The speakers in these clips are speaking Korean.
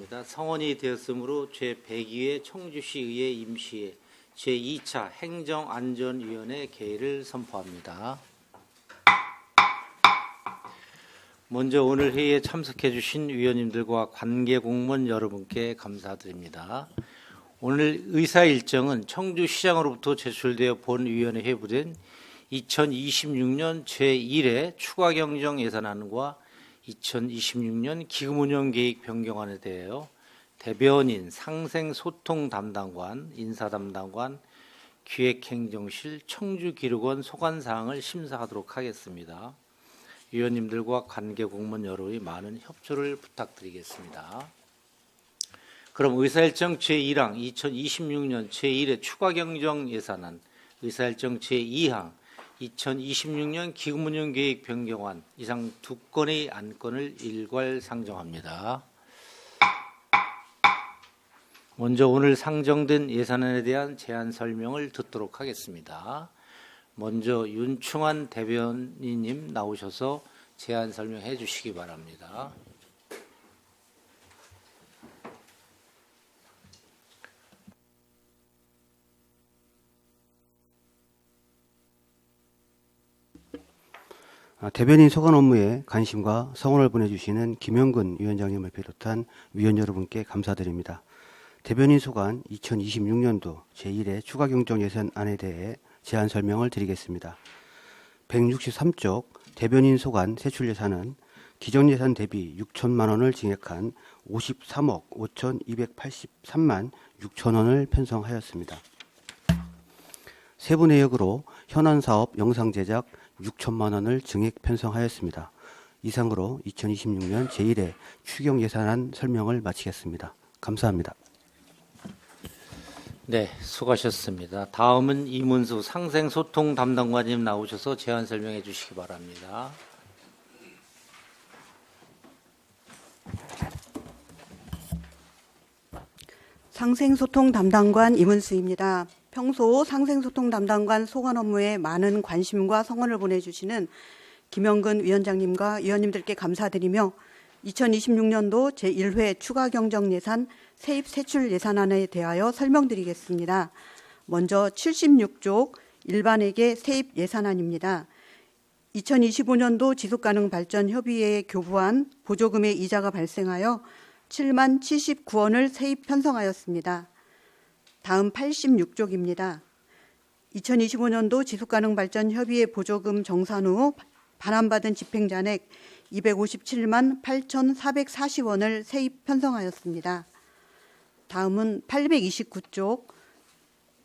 바랍니다. 성원이 되었으므로 제102회 청주시의회 임시회 제2차 행정안전위원회 개의를 선포합니다. 먼저 오늘 회의에 참석해 주신 위원님들과 관계공무원 여러분께 감사드립니다. 오늘 의사 일정은 청주시장으로부터 제출되어 본위원회 회부된 2026년 제1회 추가경정 예산안과 2026년 기금운영계획 변경안에 대하여 대변인, 상생소통담당관, 인사담당관, 기획행정실, 청주기록원 소관사항을 심사하도록 하겠습니다. 위원님들과 관계공무원 여러분의 많은 협조를 부탁드리겠습니다. 그럼 의사일정 제1항 2026년 제1회 추가경정 예산안, 의사일정 제2항 2026년 기금운영계획 변경안 이상 두 건의 안건을 일괄 상정합니다. 먼저 오늘 상정된 예산안에 대한 제안 설명을 듣도록 하겠습니다. 먼저 윤충환 대변인님 나오셔서 제안 설명해 주시기 바랍니다. 대변인 소관 업무에 관심과 성원을 보내주시는 김영근 위원장님을 비롯한 위원 여러분께 감사드립니다. 대변인 소관 2026년도 제1회 추가경정 예산안에 대해 제안 설명을 드리겠습니다. 163쪽 대변인 소관 세출 예산은 기존 예산 대비 6천만 원을 증액한 53억 5,283만 6천 원을 편성하였습니다. 세부 내역으로 현안 사업 영상 제작 6천만 원을 증액 편성하였습니다. 이상으로 2026년 제1회 추경 예산안 설명을 마치겠습니다. 감사합니다. 네, 수고하셨습니다. 다음은 이문수 상생소통 담당관님 나오셔서 제안 설명해 주시기 바랍니다. 상생소통 담당관 이문수입니다. 평소 상생소통 담당관 소관 업무에 많은 관심과 성원을 보내주시는 김영근 위원장님과 위원님들께 감사드리며 2026년도 제1회 추가경정예산 세입세출 예산안에 대하여 설명드리겠습니다. 먼저 76쪽 일반회계 세입 예산안입니다. 2025년도 지속가능발전협의회에 교부한 보조금의 이자가 발생하여 7만 79원을 세입 편성하였습니다. 다음 86쪽입니다. 2025년도 지속가능발전협의회 보조금 정산 후 반환받은 집행잔액 257만 8,440원을 세입 편성하였습니다. 다음은 829쪽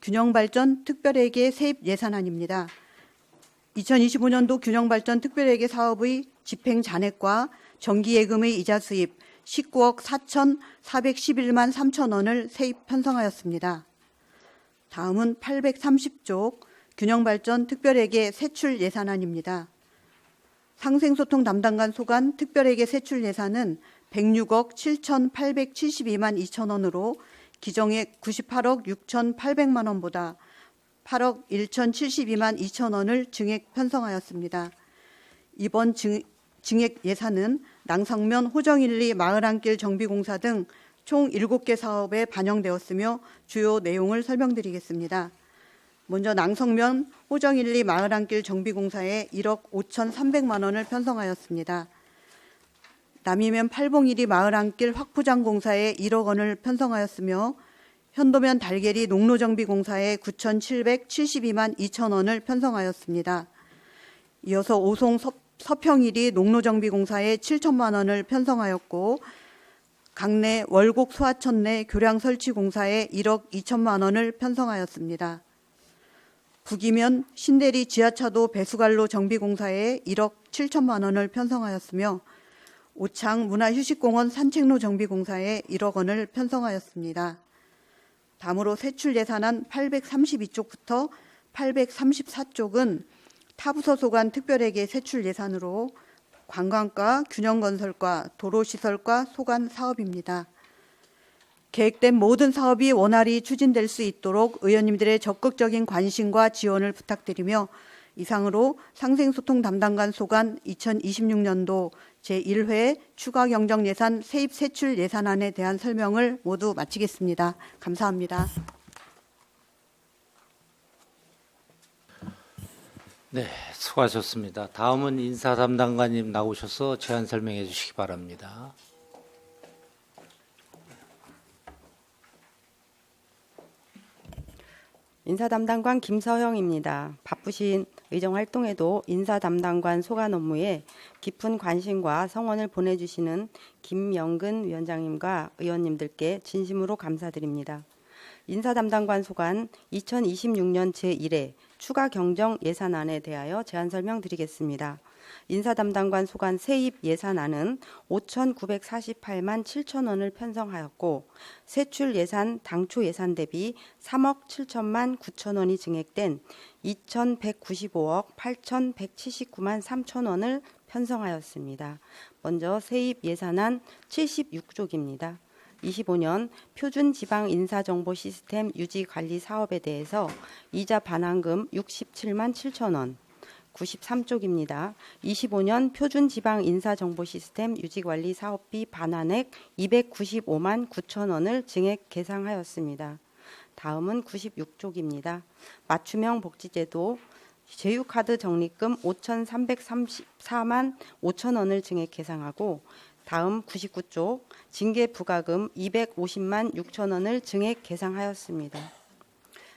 균형발전 특별회계 세입 예산안입니다. 2025년도 균형발전 특별회계 사업의 집행잔액과 정기예금의 이자 수입 19억 4,411만 3천 원을 세입 편성하였습니다. 다음은 830쪽 균형발전 특별회계 세출 예산안입니다. 상생소통 담당관 소관 특별회계 세출 예산은 106억 7,872만 2천 원으로 기정액 98억 6,800만 원보다 8억 1,072만 2천 원을 증액 편성하였습니다. 이번 증액 예산은 낭성면 호정일리 마을안길 정비공사 등 총 7개 사업에 반영되었으며 주요 내용을 설명드리겠습니다. 먼저 낭성면 호정일리 마을안길 정비공사에 1억 5,300만 원을 편성하였습니다. 남이면 팔봉일리 마을안길 확포장공사에 1억 원을 편성하였으며 현도면 달계리 농로정비공사에 9,772만 2천 원을 편성하였습니다. 이어서 오송 서평일이 농로정비공사에 7천만 원을 편성하였고 강내 월곡 소하천내 교량설치공사에 1억 2천만 원을 편성하였습니다. 북이면 신대리 지하차도 배수관로 정비공사에 1억 7천만 원을 편성하였으며 오창 문화휴식공원 산책로 정비공사에 1억 원을 편성하였습니다. 다음으로 세출 예산안 832쪽부터 834쪽은 타부서 소관 특별회계 세출 예산으로 관광과 균형건설과 도로시설과 소관 사업입니다. 계획된 모든 사업이 원활히 추진될 수 있도록 의원님들의 적극적인 관심과 지원을 부탁드리며 이상으로 상생소통 담당관 소관 2026년도 제1회 추가경정예산 세입세출 예산안에 대한 설명을 모두 마치겠습니다. 감사합니다. 네, 수고하셨습니다. 다음은 인사담당관님 나오셔서 제안 설명해 주시기 바랍니다. 인사담당관 김서영입니다. 바쁘신 의정활동에도 인사담당관 소관 업무에 깊은 관심과 성원을 보내주시는 김명근 위원장님과 의원님들께 진심으로 감사드립니다. 인사담당관 소관 2026년 제1회 추가 경정 예산안에 대하여 제안 설명드리겠습니다. 인사담당관 소관 세입 예산안은 5,948만 7천 원을 편성하였고 세출 예산 당초 예산 대비 3억 7천만 9천 원이 증액된 2,195억 8,179만 3천 원을 편성하였습니다. 먼저 세입 예산안 76조입니다. 25년 표준 지방 인사정보 시스템 유지 관리 사업에 대해서 이자 반환금 67만 7천 원, 93쪽입니다. 25년 표준 지방 인사정보 시스템 유지 관리 사업비 반환액 295만 9천 원을 증액 계상하였습니다. 다음은 96쪽입니다. 맞춤형 복지제도 제휴카드 적립금 5,334만 5천 원을 증액 계상하고 다음 99쪽 징계 부과금 250만 6천 원을 증액 계상하였습니다.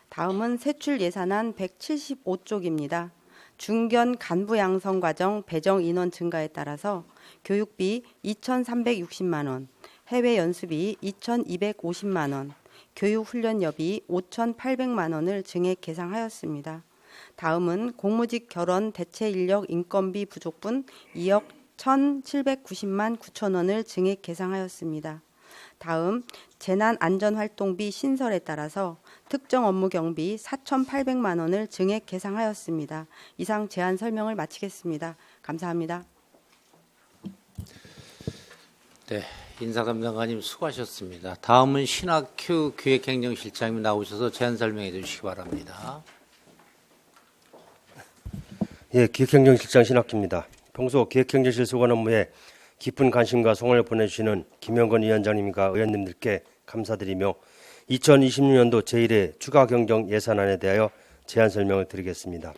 다음은 세출 예산안 175쪽입니다. 중견 간부 양성 과정 배정 인원 증가에 따라서 교육비 2,360만 원, 해외 연수비 2,250만 원, 교육훈련여비 5,800만 원을 증액 계상하였습니다. 다음은 공무직 결원 대체 인력 인건비 부족분 2억 1,790만 9천 원을 증액 계상하였습니다. 다음 재난안전활동비 신설에 따라서 특정 업무 경비 4,800만 원을 증액 계상하였습니다. 이상 제안 설명을 마치겠습니다. 감사합니다. 네, 인사담당관님 수고하셨습니다. 다음은 신학규 기획행정실장님 나오셔서 제안 설명해 주시기 바랍니다. 예, 기획행정실장 신학규입니다. 평소 기획행정실 소관 업무에 깊은 관심과 성원을 보내주시는 김영건 위원장님과 의원님들께 감사드리며 2026년도 제1회 추가 경정 예산안에 대하여 제안 설명을 드리겠습니다.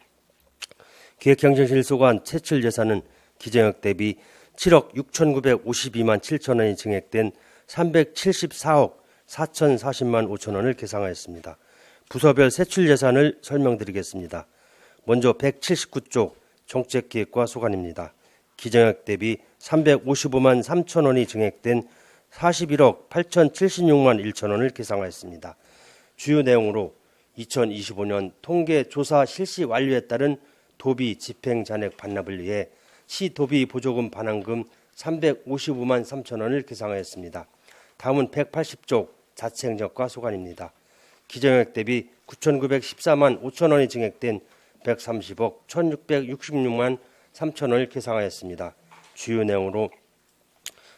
기획행정실 소관 세출 예산은 기재역 대비 7억 6,952만 7천 원이 증액된 374억 4,040만 5천 원을 계상하였습니다. 부서별 세출 예산을 설명드리겠습니다. 먼저 179쪽 정책기획과 소관입니다. 기재역 대비 355만 3천 원이 증액된 41억 8,076만 1천 원을 계상하였습니다. 주요 내용으로 2025년 통계조사 실시 완료에 따른 도비 집행 잔액 반납을 위해 시도비 보조금 반환금 355만 3천 원을 계상하였습니다. 다음은 180쪽 자치행정과 소관입니다. 기재역 대비 9,914만 5천 원이 증액된 130억 1,666만 3천 원을 계상하였습니다. 주요 내용으로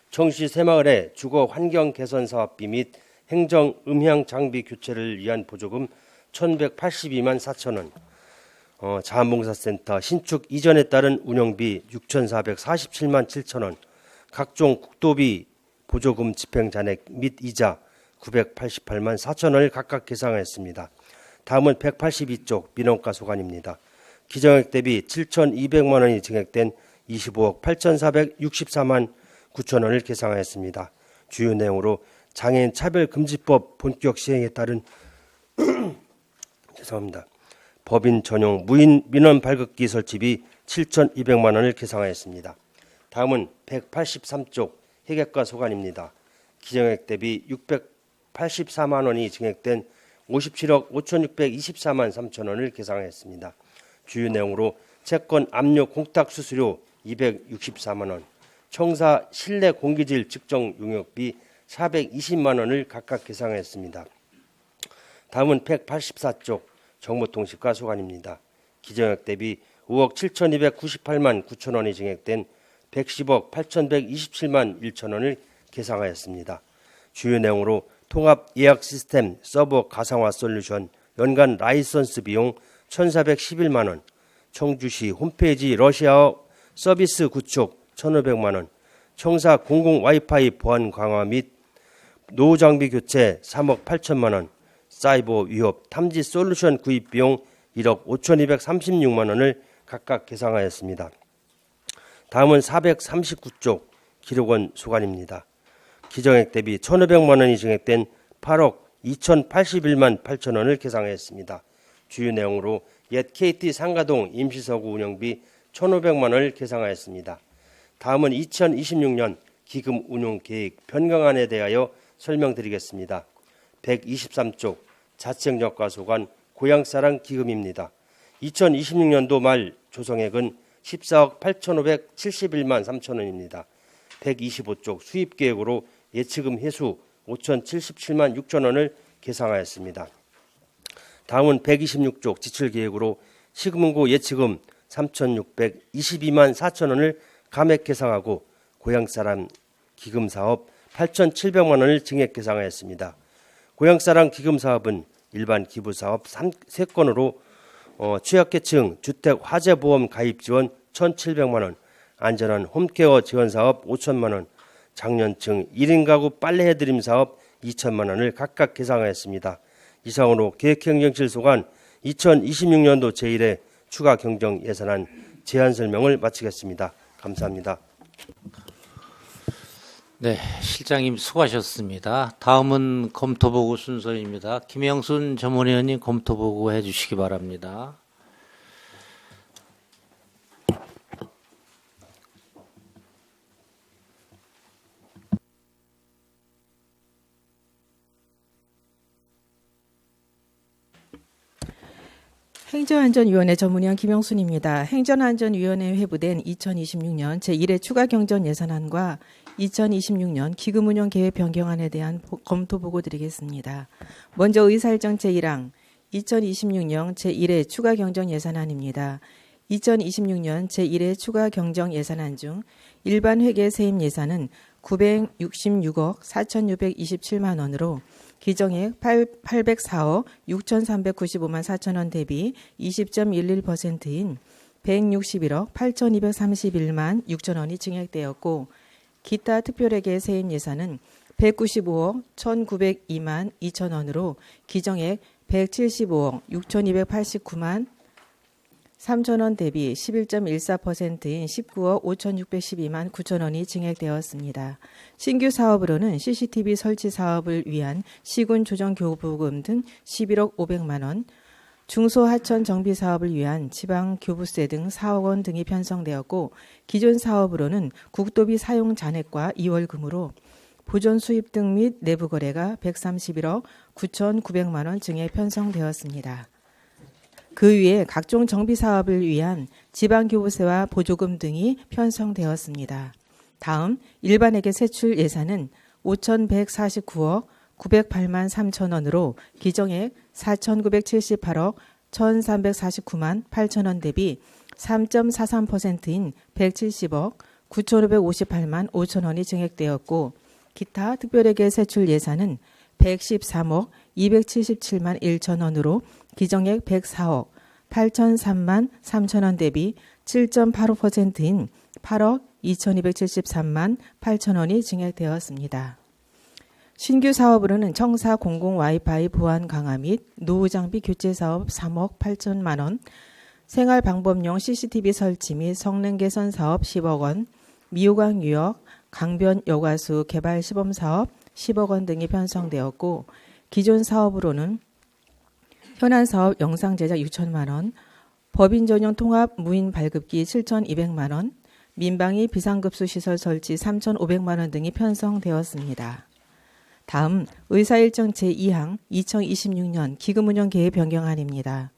청시 새마을의 주거 환경 개선 사업비 및 행정 음향 장비 교체를 위한 보조금 1,182만 4천 원, 자원봉사센터 신축 이전에 따른 운영비 6,447만 7천 원, 각종 국도비 보조금 집행 잔액 및 이자 988만 4천 원을 각각 계상하였습니다. 다음은 182쪽 민원과 소관입니다. 기정액 대비 7,200만 원이 증액된 25억 8,464만 9천 원을 계상하였습니다. 주요 내용으로 장애인 차별금지법 본격 시행에 따른 죄송합니다. 법인 전용 무인 민원 발급기 설치비 7,200만 원을 계상하였습니다. 다음은 183쪽 회계과 소관입니다. 기정액 대비 684만 원이 증액된 57억 5,624만 3천 원을 계상하였습니다. 주요 내용으로 채권 압류 공탁 수수료 264만 원, 청사 실내 공기질 측정 용역비 420만 원을 각각 계상하였습니다. 다음은 184쪽 정보통신과 소관입니다. 기정액 대비 5억 7,298만 9천 원이 증액된 110억 8,127만 1천 원을 계상하였습니다. 주요 내용으로 통합 예약 시스템 서버 가상화 솔루션 연간 라이선스 비용 1,411만 원, 청주시 홈페이지 러시아어 서비스 구축 1,500만 원, 청사 공공 와이파이 보안 강화 및 노후 장비 교체 3억 8천만 원, 사이버 위협 탐지 솔루션 구입 비용 1억 5,236만 원을 각각 계상하였습니다. 다음은 439쪽 기록원 소관입니다. 기정액 대비 1,500만 원이 증액된 8억 2,081만 8천 원을 계상하였습니다. 주요 내용으로 옛 KT 상가동 임시서구 운영비 1,500만 원을 계상하였습니다. 다음은 2026년 기금 운용 계획 변경안에 대하여 설명드리겠습니다. 123쪽 자치행정과 소관 고향사랑 기금입니다. 2026년도 말 조성액은 14억 8,571만 3천 원입니다. 125쪽 수입계획으로 예치금 회수 5,077만 6천 원을 계상하였습니다. 다음은 126쪽 지출계획으로 시금은고 예치금 3,622만 4천 원을 감액 계상하고 고향사랑 기금사업 8,700만 원을 증액 계상하였습니다. 고향사랑 기금사업은 일반 기부사업 3건으로 취약계층 주택 화재보험 가입 지원 1,700만 원, 안전한 홈케어 지원사업 5천만 원, 장년층 1인 가구 빨래해드림 사업 2천만 원을 각각 계상하였습니다. 이상으로 계획행정실 소관 2026년도 제1회 추가 경정 예산안 제안 설명을 마치겠습니다. 감사합니다. 네, 실장님 수고하셨습니다. 다음은 검토보고 순서입니다. 김영순 전문위원님 검토보고 해주시기 바랍니다. 행정안전위원회 전문위원 김영순입니다. 행정안전위원회에 회부된 2026년 제1회 추가 경정 예산안과 2026년 기금운용 계획 변경안에 대한 검토 보고 드리겠습니다. 먼저 의사일정 제1항 2026년 제1회 추가 경정 예산안입니다. 2026년 제1회 추가 경정 예산안 중 일반 회계 세입 예산은 966억 4,627만 원으로 기정액 804억 6,395만 4천 원 대비 20.11%인 161억 8,231만 6천 원이 증액되었고 기타 특별회계 세입 예산은 195억 1,902만 2천 원으로 기정액 175억 6,289만 3천 원 대비 11.14%인 19억 5,612만 9천 원이 증액되었습니다. 신규 사업으로는 CCTV 설치 사업을 위한 시군 조정 교부금 등 11억 500만 원, 중소하천 정비 사업을 위한 지방 교부세 등 4억 원 등이 편성되었고 기존 사업으로는 국도비 사용 잔액과 2월금으로 보존 수입 등 및 내부 거래가 131억 9,900만 원 증액 편성되었습니다. 그 위에 각종 정비 사업을 위한 지방교부세와 보조금 등이 편성되었습니다. 다음 일반회계 세출 예산은 5,149억 908만 3천 원으로 기정액 4,978억 1,349만 8천 원 대비 3.43%인 170억 9,558만 5천 원이 증액되었고 기타 특별회계 세출 예산은 113억 277만 1천 원으로 기정액 104억 8,003만 3천 원 대비 7.85%인 8억 2,273만 8천 원이 증액되었습니다. 신규 사업으로는 청사 공공 와이파이 보안 강화 및 노후 장비 교체 사업 3억 8천만 원, 생활 방법용 CCTV 설치 및 성능 개선 사업 10억 원, 미호강 유역 강변 여가수 개발 시범 사업 10억 원 등이 편성되었고 기존 사업으로는 현안 사업 영상 제작 6천만 원, 법인 전용 통합 무인 발급기 7,200만 원, 민방위 비상급수 시설 설치 3,500만 원 등이 편성되었습니다. 다음 의사일정 제2항 2026년 기금운용 계획 변경안입니다.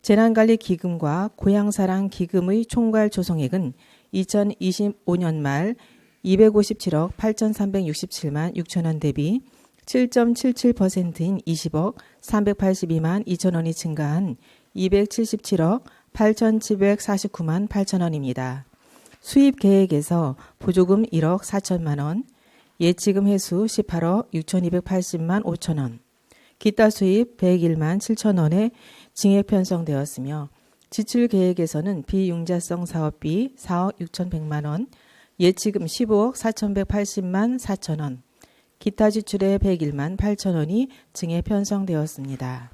재난관리 기금과 고향사랑 기금의 총괄 조성액은 2025년 말 257억 8,367만 6천 원 대비 7.77%인 20억 382만 2천 원이 증가한 277억 8,749만 8천 원입니다. 수입 계획에서 보조금 1억 4천만 원, 예치금 회수 18억 6,280만 5천 원, 기타 수입 101만 7천 원에 증액 편성되었으며 지출 계획에서는 비융자성 사업비 4억 6,100만 원, 예치금 15억 4,180만 4천원, 기타 지출에 101만 8천원이 증액 편성되었습니다.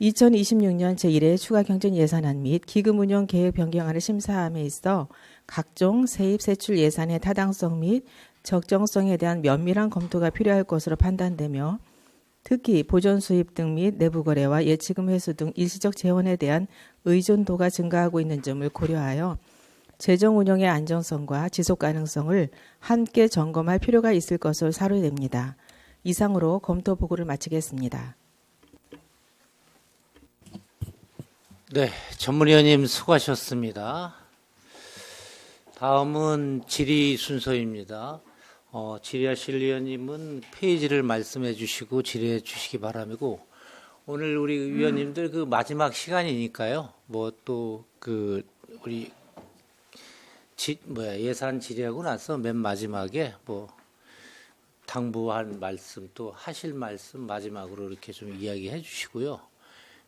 2026년 제1회 추가경정 예산안 및 기금운용 계획 변경안을 심사함에 있어 각종 세입 세출 예산의 타당성 및 적정성에 대한 면밀한 검토가 필요할 것으로 판단되며 특히 보존 수입 등 및 내부 거래와 예치금 회수 등 일시적 재원에 대한 의존도가 증가하고 있는 점을 고려하여 재정 운영의 안정성과 지속 가능성을 함께 점검할 필요가 있을 것으로 사료됩니다. 이상으로 검토 보고를 마치겠습니다. 네, 전문위원님 수고하셨습니다. 다음은 질의 순서입니다. 질의하실 위원님은 페이지를 말씀해 주시고 질의해 주시기 바람이고, 오늘 우리 위원님들 그 마지막 시간이니까요. 뭐 또 그 우리 예산 질의하고 나서 맨 마지막에 뭐 당부한 말씀 또 하실 말씀 마지막으로 이렇게 좀 이야기해 주시고요.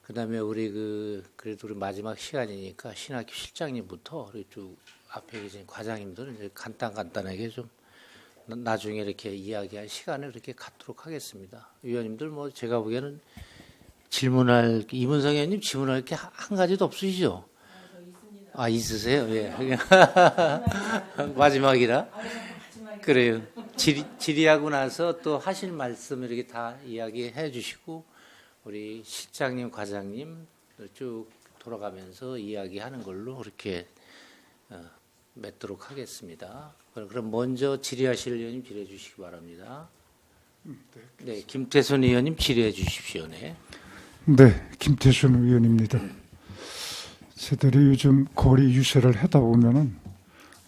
그다음에 우리 그래도 우리 마지막 시간이니까 신학교 실장님부터 우리 쭉 앞에 계신 과장님들은 이제 간단하게 좀 나중에 이렇게 이야기할 시간을 이렇게 갖도록 하겠습니다. 위원님들 뭐 제가 보기에는 질문할 이문성 의원님 질문할 게 한 가지도 없으시죠? 아, 있으세요? 예. 마지막이라. 그래요. 질의하고 나서 또 하실 말씀 이렇게 다 이야기해 주시고 우리 실장님, 과장님 쭉 돌아가면서 이야기하는 걸로 그렇게 맺도록 하겠습니다. 그럼 먼저 질의하실 의원님 질의해 주시기 바랍니다. 네, 김태선 의원님 질의해 주십시오. 네. 네, 김태순 의원입니다. 저들이 요즘 거리 유세를 하다 보면은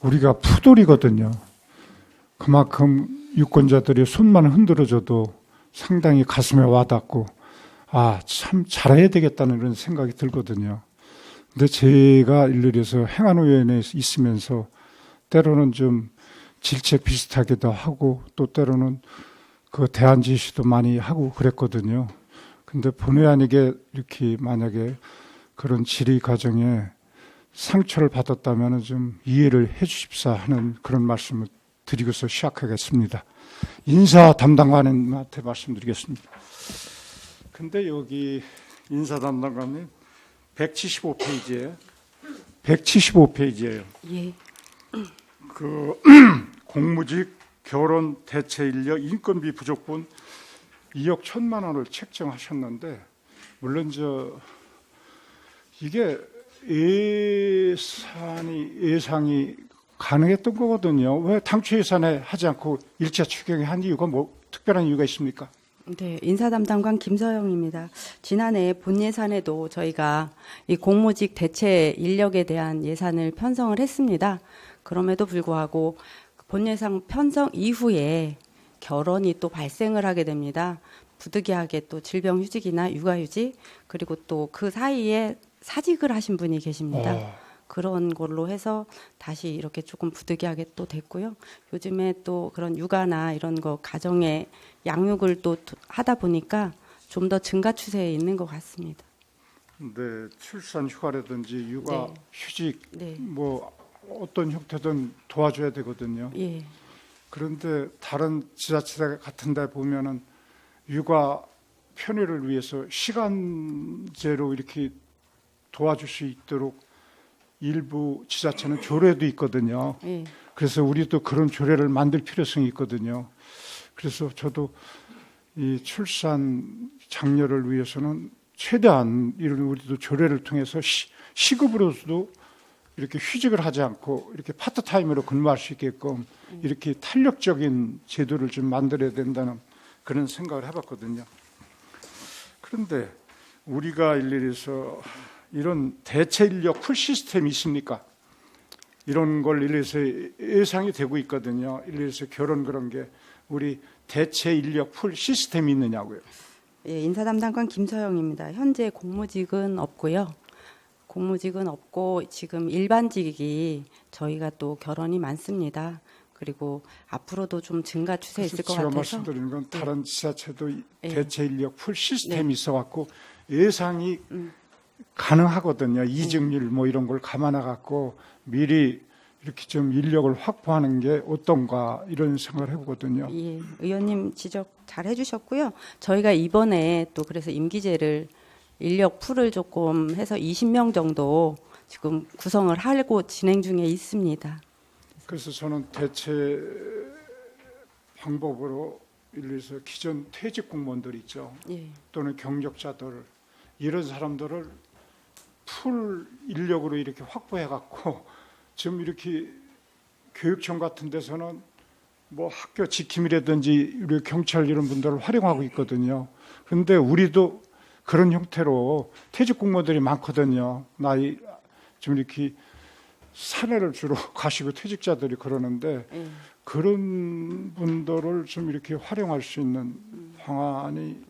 우리가 푸돌이거든요. 그만큼 유권자들이 손만 흔들어줘도 상당히 가슴에 와닿고 참 잘해야 되겠다는 그런 생각이 들거든요. 근데 제가 일일이서 행안위원회에 있으면서 때로는 좀 질책 비슷하기도 하고 또 때로는 그 대안 지시도 많이 하고 그랬거든요. 근데 본의 아니게 이렇게 만약에 그런 질의 과정에 상처를 받았다면 좀 이해를 해 주십사 하는 그런 말씀을 드리고서 시작하겠습니다. 인사 담당관님한테 말씀드리겠습니다. 근데 여기 인사 담당관님 175페이지예요. 예. 그 공무직 결혼 대체 인력 인건비 부족분 2억 1천만 원을 책정하셨는데 물론 이게 예상이 가능했던 거거든요. 왜 당초 예산에 하지 않고 일자 추경에 한 이유가 뭐 특별한 이유가 있습니까? 네, 인사담당관 김서영입니다. 지난해 본 예산에도 저희가 이 공무직 대체 인력에 대한 예산을 편성을 했습니다. 그럼에도 불구하고 본 예산 편성 이후에 결혼이 또 발생을 하게 됩니다. 부득이하게 또 질병휴직이나 육아휴직 그리고 또 그 사이에 사직을 하신 분이 계십니다. 그런 걸로 해서 다시 이렇게 조금 부득이하게 또 됐고요. 요즘에 또 그런 육아나 이런 거 가정의 양육을 또 하다 보니까 좀 더 증가 추세에 있는 것 같습니다. 네, 출산 휴가라든지 육아 네. 휴직 네. 뭐 어떤 형태든 도와줘야 되거든요. 예. 그런데 다른 지자체 같은 데 보면은 육아 편의를 위해서 시간제로 이렇게 도와줄 수 있도록 일부 지자체는 조례도 있거든요. 예. 그래서 우리도 그런 조례를 만들 필요성이 있거든요. 그래서 저도 이 출산 장려를 위해서는 최대한 이런 우리도 조례를 통해서 시급으로서도 이렇게 휴직을 하지 않고 이렇게 파트타임으로 근무할 수 있게끔 이렇게 탄력적인 제도를 좀 만들어야 된다는 그런 생각을 해봤거든요. 그런데 우리가 일일이서 이런 대체 인력 풀 시스템이 있습니까? 이런 걸 일일이서 예상이 되고 있거든요. 일일이서 결혼 그런 게 우리 대체 인력 풀 시스템이 있느냐고요. 예, 인사담당관 김서영입니다. 현재 공무직은 없고요. 공무직은 없고 지금 일반직이 저희가 또 결혼이 많습니다. 그리고 앞으로도 좀 증가 추세에 있을 것 제가 같아서 말씀드리는 건 다른 지자체도 예. 대체 인력 풀 시스템이 있어갖고 예상이 가능하거든요. 이직률 뭐 이런 걸 감안해 갖고 미리 이렇게 좀 인력을 확보하는 게 어떤가 이런 생각을 해보거든요. 예, 의원님 지적 잘 해주셨고요. 저희가 이번에 또 그래서 임기제를 인력 풀을 조금 해서 20명 정도 지금 구성을 하고 진행 중에 있습니다. 그래서 저는 대체 방법으로 예를 들어서 기존 퇴직 공무원들 있죠. 예, 또는 경력자들 이런 사람들을 풀 인력으로 이렇게 확보해 갖고 지금 이렇게 교육청 같은 데서는 뭐 학교 지킴이라든지 우리 경찰 이런 분들을 활용하고 있거든요. 그런데 우리도 그런 형태로 퇴직 공무원들이 많거든요. 나이 좀 이렇게 사내를 주로 가시고 퇴직자들이 그러는데 예. 그런 분들을 좀 이렇게 활용할 수 있는 방안이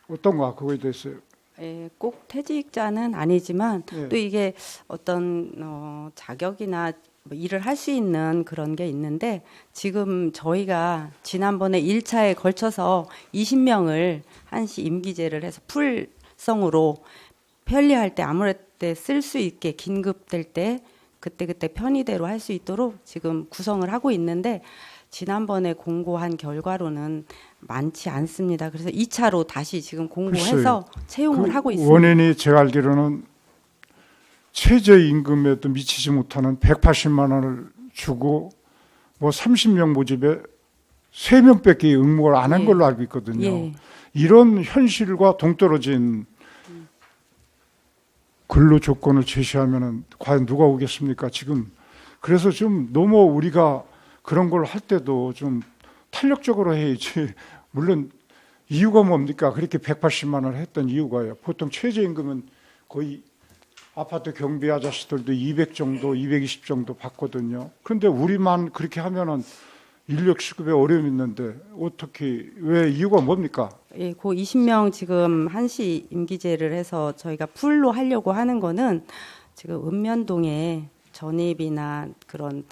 어떤가 그거에 대해서요. 예, 꼭 퇴직자는 아니지만 예. 또 이게 어떤 자격이나 뭐 일을 할 수 있는 그런 게 있는데 지금 저희가 지난번에 1차에 걸쳐서 20명을 한시 임기제를 해서 풀성으로 편리할 때 아무럴 때 쓸 수 있게 긴급될 때 그때그때 편의대로 할 수 있도록 지금 구성을 하고 있는데 지난번에 공고한 결과로는 많지 않습니다. 그래서 2차로 다시 지금 공고해서 채용을 하고 있습니다. 원인이 제가 알기로는 최저임금에도 미치지 못하는 180만 원을 주고 뭐 30명 모집에 3명밖에 응모를 안 한 예. 걸로 알고 있거든요. 예. 이런 현실과 동떨어진 근로 조건을 제시하면은 과연 누가 오겠습니까? 지금 그래서 좀 너무 우리가 그런 걸 할 때도 좀 탄력적으로 해야지. 물론 이유가 뭡니까? 그렇게 180만 원을 했던 이유가요. 보통 최저임금은 거의 아파트 경비 아저씨들도 200 정도, 220 정도 받거든요. 그런데 우리만 그렇게 하면은 인력 수급에 어려움이 있는데 어떻게 왜 이유가 뭡니까? 예, 그 20명 지금 한시 임기제를 해서 저희가 풀로 하려고 하는 거는 지금 읍면동에 전입이나 그런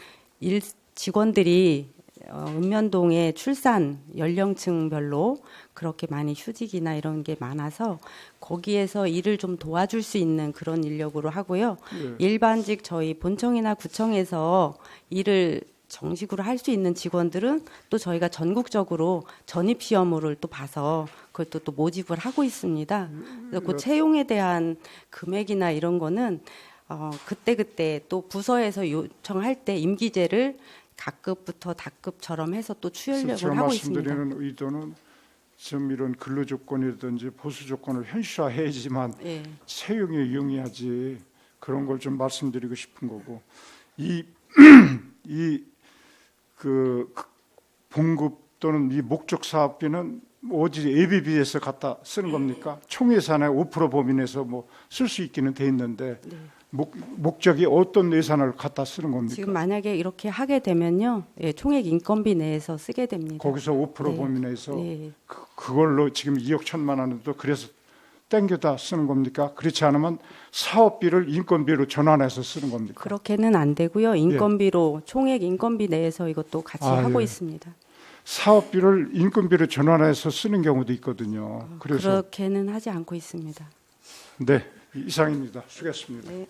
직원들이 읍면동의 출산 연령층별로 그렇게 많이 휴직이나 이런 게 많아서 거기에서 일을 좀 도와줄 수 있는 그런 인력으로 하고요. 일반직 저희 본청이나 구청에서 일을 정식으로 할 수 있는 직원들은 또 저희가 전국적으로 전입 시험을 또 봐서 그것도 또 모집을 하고 있습니다. 그래서 그 채용에 대한 금액이나 이런 거는 그때 또 부서에서 요청할 때 임기제를 각급부터 다급처럼 해서 또 추연력을 제가 하고 있습니다. 말씀드리는 의도는 좀 이런 근로 조건이라든지 보수 조건을 현실화해야지만 예. 채용에 유용해야지 그런 걸 좀 말씀드리고 싶은 거고 이 봉급 또는 이 목적 사업비는 어디 예비비에서 갖다 쓰는 겁니까? 총예산의 5% 범위 내에서 뭐 쓸 수 있기는 돼 있는데 네. 목적이 어떤 예산을 갖다 쓰는 겁니까? 지금 만약에 이렇게 하게 되면요, 예, 총액 인건비 내에서 쓰게 됩니다. 거기서 5% 네. 범위 내에서 네. 그걸로 지금 2억 1천만 원도 그래서 땡겨다 쓰는 겁니까? 그렇지 않으면 사업비를 인건비로 전환해서 쓰는 겁니까? 그렇게는 안 되고요. 인건비로 총액 인건비 내에서 이것도 같이 하고 예. 있습니다. 사업비를 인건비로 전환해서 쓰는 경우도 있거든요. 그래서 그렇게는 하지 않고 있습니다. 네, 이상입니다. 수고했습니다. 네.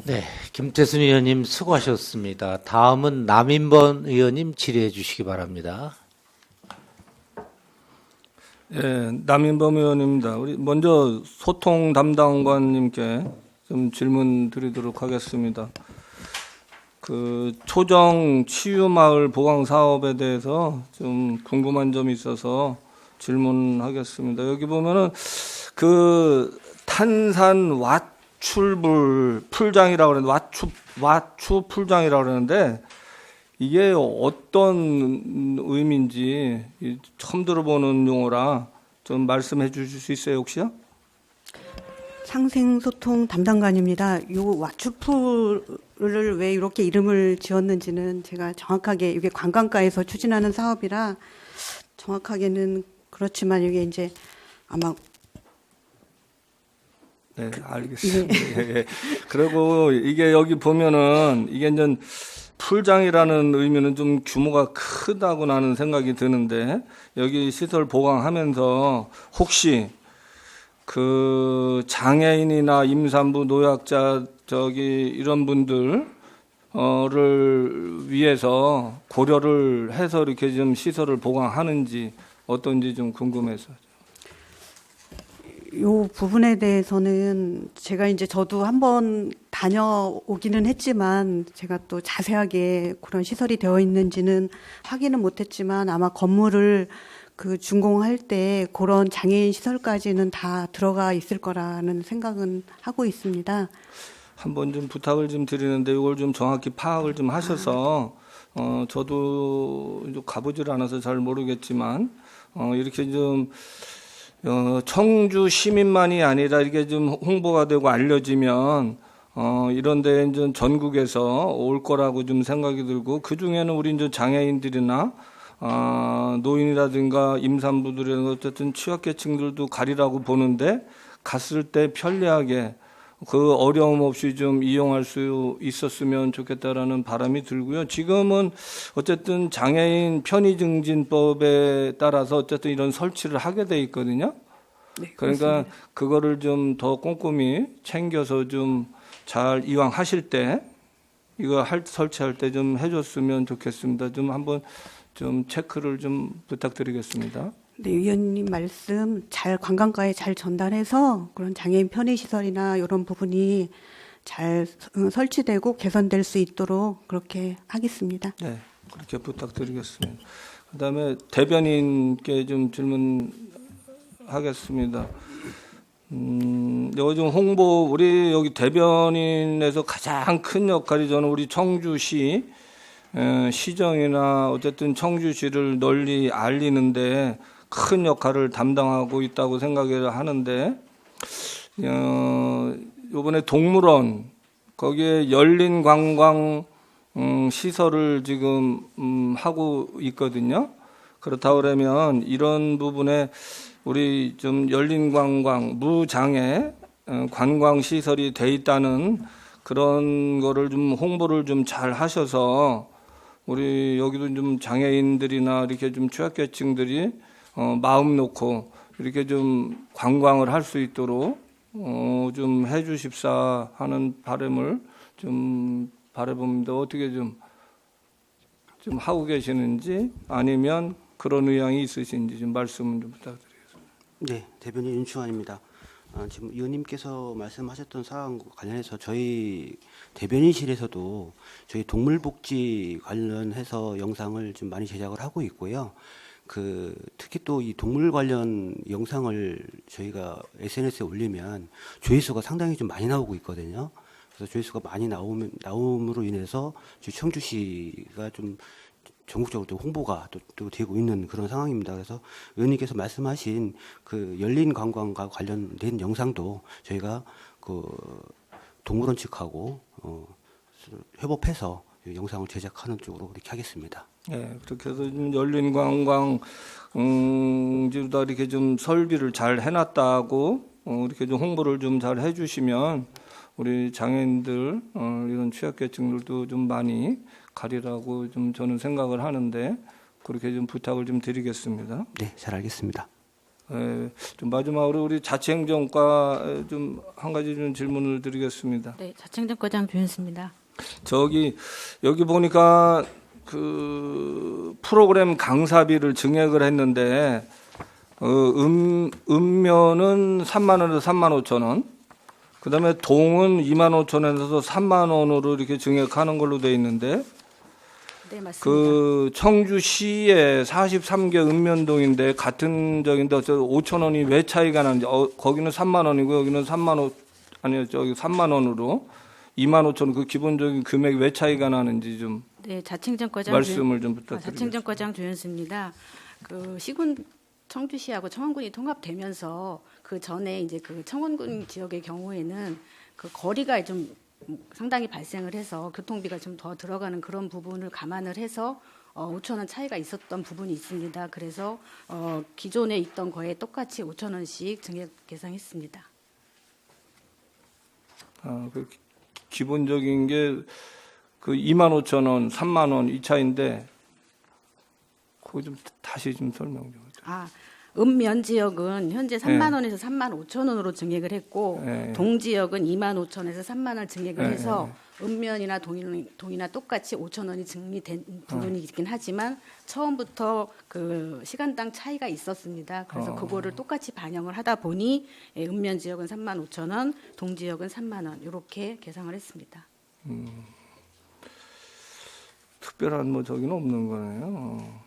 네, 김태순 의원님 수고하셨습니다. 다음은 남인번 의원님 질의해 주시기 바랍니다. 예, 남인범 의원입니다. 우리 먼저 소통 담당관님께 좀 질문 드리도록 하겠습니다. 그 초정 치유마을 보강 사업에 대해서 좀 궁금한 점이 있어서 질문하겠습니다. 여기 보면은 그 탄산 와출불 풀장이라고 그러는데 와추 풀장이라고 그러는데 이게 어떤 의미인지 처음 들어보는 용어라 좀 말씀해 주실 수 있어요, 혹시요? 상생소통 담당관입니다. 요 와추풀을 왜 이렇게 이름을 지었는지는 제가 정확하게 이게 관광가에서 추진하는 사업이라 정확하게는 그렇지만 이게 이제 아마 네, 알겠습니다. 예. 그리고 이게 여기 보면은 이게 이제 풀장이라는 의미는 좀 규모가 크다고 나는 생각이 드는데 여기 시설 보강하면서 혹시 그 장애인이나 임산부 노약자 이런 분들 를 위해서 고려를 해서 이렇게 좀 시설을 보강하는지 어떤지 좀 궁금해서. 요 부분에 대해서는 제가 이제 저도 한번 다녀오기는 했지만 제가 또 자세하게 그런 시설이 되어 있는지는 확인은 못했지만 아마 건물을 그 준공할 때 그런 장애인 시설까지는 다 들어가 있을 거라는 생각은 하고 있습니다. 한번 좀 부탁을 좀 드리는데 이걸 좀 정확히 파악을 좀 하셔서 저도 가보질 않아서 잘 모르겠지만 이렇게 좀 청주 시민만이 아니라 이게 좀 홍보가 되고 알려지면 이런 데 이제 전국에서 올 거라고 좀 생각이 들고 그 중에는 우리 이제 장애인들이나 노인이라든가 임산부들이나 어쨌든 취약계층들도 가리라고 보는데 갔을 때 편리하게 그 어려움 없이 좀 이용할 수 있었으면 좋겠다라는 바람이 들고요. 지금은 어쨌든 장애인 편의증진법에 따라서 어쨌든 이런 설치를 하게 돼 있거든요. 네, 그러니까 그렇습니다. 그거를 좀 더 꼼꼼히 챙겨서 좀 잘 이왕 하실 때 이거 설치할 때 좀 해줬으면 좋겠습니다. 좀 한번 좀 체크를 좀 부탁드리겠습니다. 네, 위원님 말씀 잘 관광가에 잘 전달해서 그런 장애인 편의시설이나 이런 부분이 잘 설치되고 개선될 수 있도록 그렇게 하겠습니다. 네, 그렇게 부탁드리겠습니다. 그다음에 대변인께 좀 질문하겠습니다. 요즘 홍보 우리 여기 대변인에서 가장 큰 역할이 저는 우리 청주시 시정이나 어쨌든 청주시를 널리 알리는데 큰 역할을 담당하고 있다고 생각을 하는데 이번에 동물원 거기에 열린 관광 시설을 지금 하고 있거든요. 그렇다 그러면 이런 부분에 우리 좀 열린 관광 무장애 관광 시설이 돼 있다는 그런 거를 좀 홍보를 좀 잘 하셔서 우리 여기도 좀 장애인들이나 이렇게 좀 취약계층들이 마음 놓고 이렇게 좀 관광을 할 수 있도록 좀 해주십사 하는 바람을 좀 바라봅니다. 어떻게 좀 하고 계시는지 아니면 그런 의향이 있으신지 좀 말씀 좀 부탁드리겠습니다. 네, 대변인 윤충환입니다. 지금 의원님께서 말씀하셨던 사항과 관련해서 저희 대변인실에서도 저희 동물복지 관련해서 영상을 좀 많이 제작을 하고 있고요. 특히 또 이 동물 관련 영상을 저희가 SNS에 올리면 조회수가 상당히 좀 많이 나오고 있거든요. 그래서 조회수가 많이 나옴으로 인해서 저희 청주시가 좀 전국적으로 또 홍보가 또 되고 있는 그런 상황입니다. 그래서 의원님께서 말씀하신 그 열린 관광과 관련된 영상도 저희가 그 동물원 측하고 협업해서 영상을 제작하는 쪽으로 그렇게 하겠습니다. 네, 그렇게 해서 좀 열린 관광 다 이렇게 좀 설비를 잘 해놨다고 이렇게 좀 홍보를 좀 잘 해주시면 우리 장애인들 이런 취약계층들도 좀 많이 가리라고 좀 저는 생각을 하는데 그렇게 좀 부탁을 좀 드리겠습니다. 네, 잘 알겠습니다. 좀 마지막으로 우리 자치행정과 좀 한 가지 좀 질문을 드리겠습니다. 네, 자치행정과장 조윤수입니다. 여기 보니까 그 프로그램 강사비를 증액을 했는데 읍면은 3만 원에서 3만 5천 원, 그다음에 동은 2만 5천 원에서 3만 원으로 이렇게 증액하는 걸로 돼 있는데 네, 맞습니다. 그 청주시의 43개 읍면동인데 같은 적인데 5천 원이 왜 차이가 나는지 거기는 3만 원이고 여기는 3만 원으로 2만 5천 원 그 기본적인 금액이 왜 차이가 나는지 좀 네, 자치행정과장 말씀을 좀 부탁드립니다. 자치행정과장 조윤수입니다. 그 시군 청주시하고 청원군이 통합되면서 그 전에 이제 그 청원군 지역의 경우에는 그 거리가 좀 상당히 발생을 해서 교통비가 좀 더 들어가는 그런 부분을 감안을 해서 5천 원 차이가 있었던 부분이 있습니다. 그래서 기존에 있던 거에 똑같이 5천 원씩 증액 계상했습니다. 그 기본적인 게 그 2만 5천 원, 3만 원 이 차인데 그거 좀 다시 좀 설명 좀. 읍면 지역은 현재 3만 원에서 3만 5천 원으로 증액을 했고 네. 동 지역은 2만 5천에서 3만 원 증액을 네. 해서 읍면이나 동이나 똑같이 5천 원이 증리된 부분이 있긴 하지만 처음부터 그 시간당 차이가 있었습니다. 그래서 그거를 똑같이 반영을 하다 보니 읍면 지역은 3만 5천 원, 동 지역은 3만 원 이렇게 계상을 했습니다. 특별한 뭐 저기는 없는 거네요.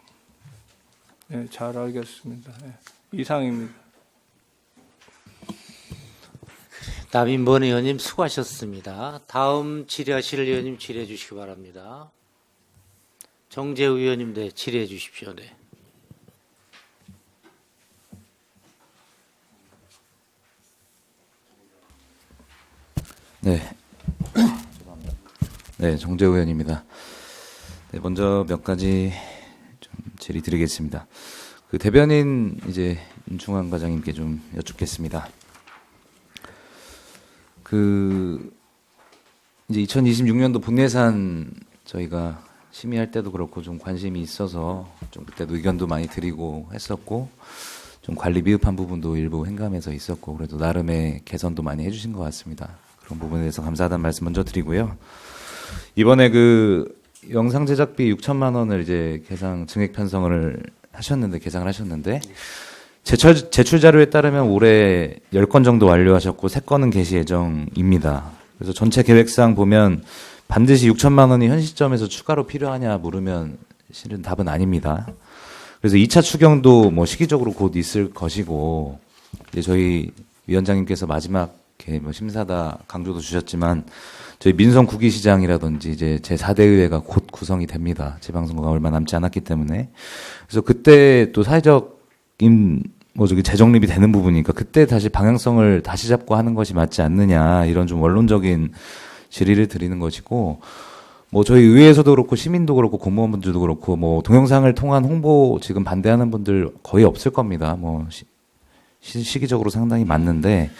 네, 잘 알겠습니다. 네, 이상입니다. 남인번 의원님 수고하셨습니다. 다음 질의하실 의원님 질의해 주시기 바랍니다. 정재우 의원님 네, 질의해 주십시오. 네. 네. 네, 정재우 의원입니다. 네, 먼저 몇 가지 좀 질의 드리겠습니다. 그 대변인 이제 윤충환 과장님께 좀 여쭙겠습니다. 그 이제 2026년도 본예산 저희가 심의할 때도 그렇고 좀 관심이 있어서 좀 그때도 의견도 많이 드리고 했었고 좀 관리 미흡한 부분도 일부 행감해서 있었고 그래도 나름의 개선도 많이 해주신 것 같습니다. 그런 부분에 대해서 감사하다는 말씀 먼저 드리고요. 이번에 그 영상 제작비 6천만 원을 이제 계상 증액 편성을 하셨는데 계상을 하셨는데 제출 자료에 따르면 올해 10건 정도 완료하셨고 3건은 개시 예정입니다. 그래서 전체 계획상 보면 반드시 6천만 원이 현 시점에서 추가로 필요하냐 물으면 실은 답은 아닙니다. 그래서 2차 추경도 뭐 시기적으로 곧 있을 것이고 이제 저희 위원장님께서 마지막 뭐 심사다 강조도 주셨지만 저희 민선 구기시장이라든지 이제 제4대 의회가 곧 구성이 됩니다. 지방선거가 얼마 남지 않았기 때문에. 그래서 그때 또 사회적인 뭐 저기 재정립이 되는 부분이니까 그때 다시 방향성을 다시 잡고 하는 것이 맞지 않느냐 이런 좀 원론적인 질의를 드리는 것이고 뭐 저희 의회에서도 그렇고 시민도 그렇고 공무원분들도 그렇고 뭐 동영상을 통한 홍보 지금 반대하는 분들 거의 없을 겁니다. 뭐 시기적으로 상당히 맞는데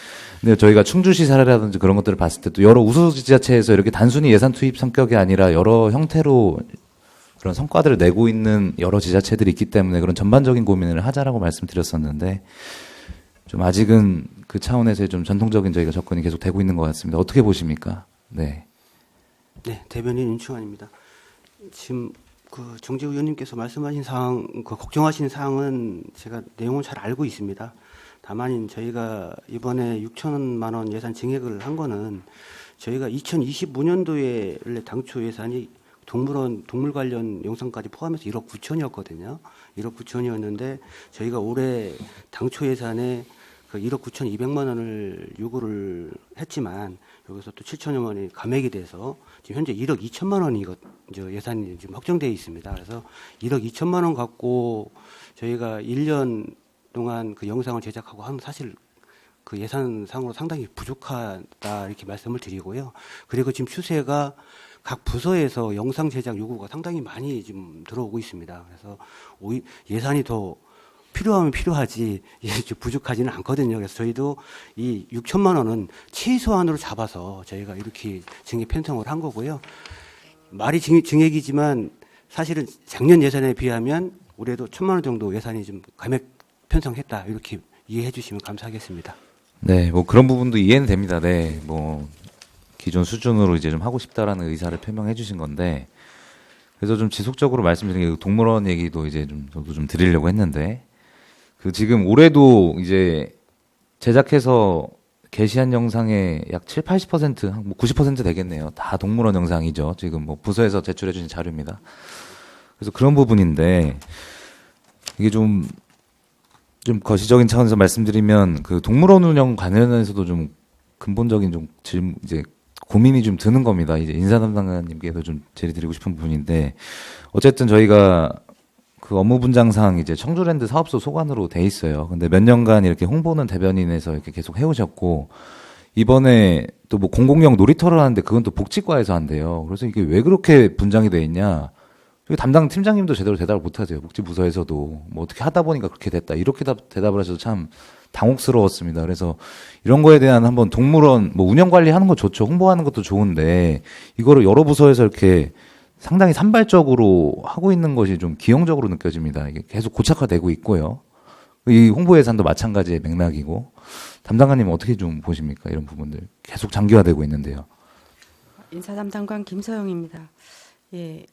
근데 저희가 충주시 사례라든지 그런 것들을 봤을 때 또 여러 우수지자체에서 이렇게 단순히 예산 투입 성격이 아니라 여러 형태로 그런 성과들을 내고 있는 여러 지자체들이 있기 때문에 그런 전반적인 고민을 하자라고 말씀드렸었는데 좀 아직은 그 차원에서의 좀 전통적인 저희가 접근이 계속 되고 있는 것 같습니다. 어떻게 보십니까? 네. 네, 대변인 윤충환입니다. 지금 그 정재우 의원님께서 말씀하신 사항, 그 걱정하시는 사항은 제가 내용을 잘 알고 있습니다. 다만 저희가 이번에 6천만 원 예산 증액을 한 거는 저희가 2025년도에 원래 당초 예산이 동물 관련 영상까지 포함해서 1억 9천이었거든요. 1억 9천이었는데 저희가 올해 당초 예산에 그 1억 9,200만 원을 요구를 했지만 여기서 또 7천여 원이 감액이 돼서 지금 현재 1억 2천만 원이 이제 예산이 지금 확정되어 있습니다. 그래서 1억 2천만 원 갖고 저희가 1년 동안 그 영상을 제작하고 하면 사실 그 예산상으로 상당히 부족하다 이렇게 말씀을 드리고요. 그리고 지금 추세가 각 부서에서 영상 제작 요구가 상당히 많이 지금 들어오고 있습니다. 그래서 예산이 더 필요하면 필요하지 부족하지는 않거든요. 그래서 저희도 이 6천만 원은 최소한으로 잡아서 저희가 이렇게 증액 편성을 한 거고요. 말이 증액이지만 사실은 작년 예산에 비하면 올해도 1,000만 원 정도 예산이 좀 감액 편성했다 이렇게 이해해 주시면 감사하겠습니다. 네, 뭐 그런 부분도 이해는 됩니다. 네, 뭐 기존 수준으로 이제 좀 하고 싶다라는 의사를 표명해 주신 건데 그래서 좀 지속적으로 말씀드린 게 동물원 얘기도 이제 좀 저도 좀 드리려고 했는데 그 지금 올해도 이제 제작해서 게시한 영상의 약 70-80%, 뭐 90% 되겠네요. 다 동물원 영상이죠. 지금 뭐 부서에서 제출해 주신 자료입니다. 그래서 그런 부분인데 이게 좀 거시적인 차원에서 말씀드리면 그 동물원 운영 관련해서도 좀 근본적인 좀 이제 고민이 좀 드는 겁니다. 이제 인사 담당자님께도 좀 질의드리고 싶은 부분인데 어쨌든 저희가 그 업무 분장상 이제 청주랜드 사업소 소관으로 돼 있어요. 근데 몇 년간 이렇게 홍보는 대변인에서 이렇게 계속 해오셨고 이번에 또 뭐 공공용 놀이터를 하는데 그건 또 복지과에서 한대요. 그래서 이게 왜 그렇게 분장이 돼 있냐? 담당 팀장님도 제대로 대답을 못 하세요. 복지부서에서도 뭐 어떻게 하다 보니까 그렇게 됐다 이렇게 대답을 하셔서 참 당혹스러웠습니다. 그래서 이런 거에 대한 한번 동물원 뭐 운영 관리하는 거 좋죠. 홍보하는 것도 좋은데 이거를 여러 부서에서 이렇게 상당히 산발적으로 하고 있는 것이 좀 기형적으로 느껴집니다. 이게 계속 고착화되고 있고요. 이 홍보 예산도 마찬가지의 맥락이고 담당관님 어떻게 좀 보십니까? 이런 부분들 계속 장기화되고 있는데요. 인사담당관 김서영입니다. 예,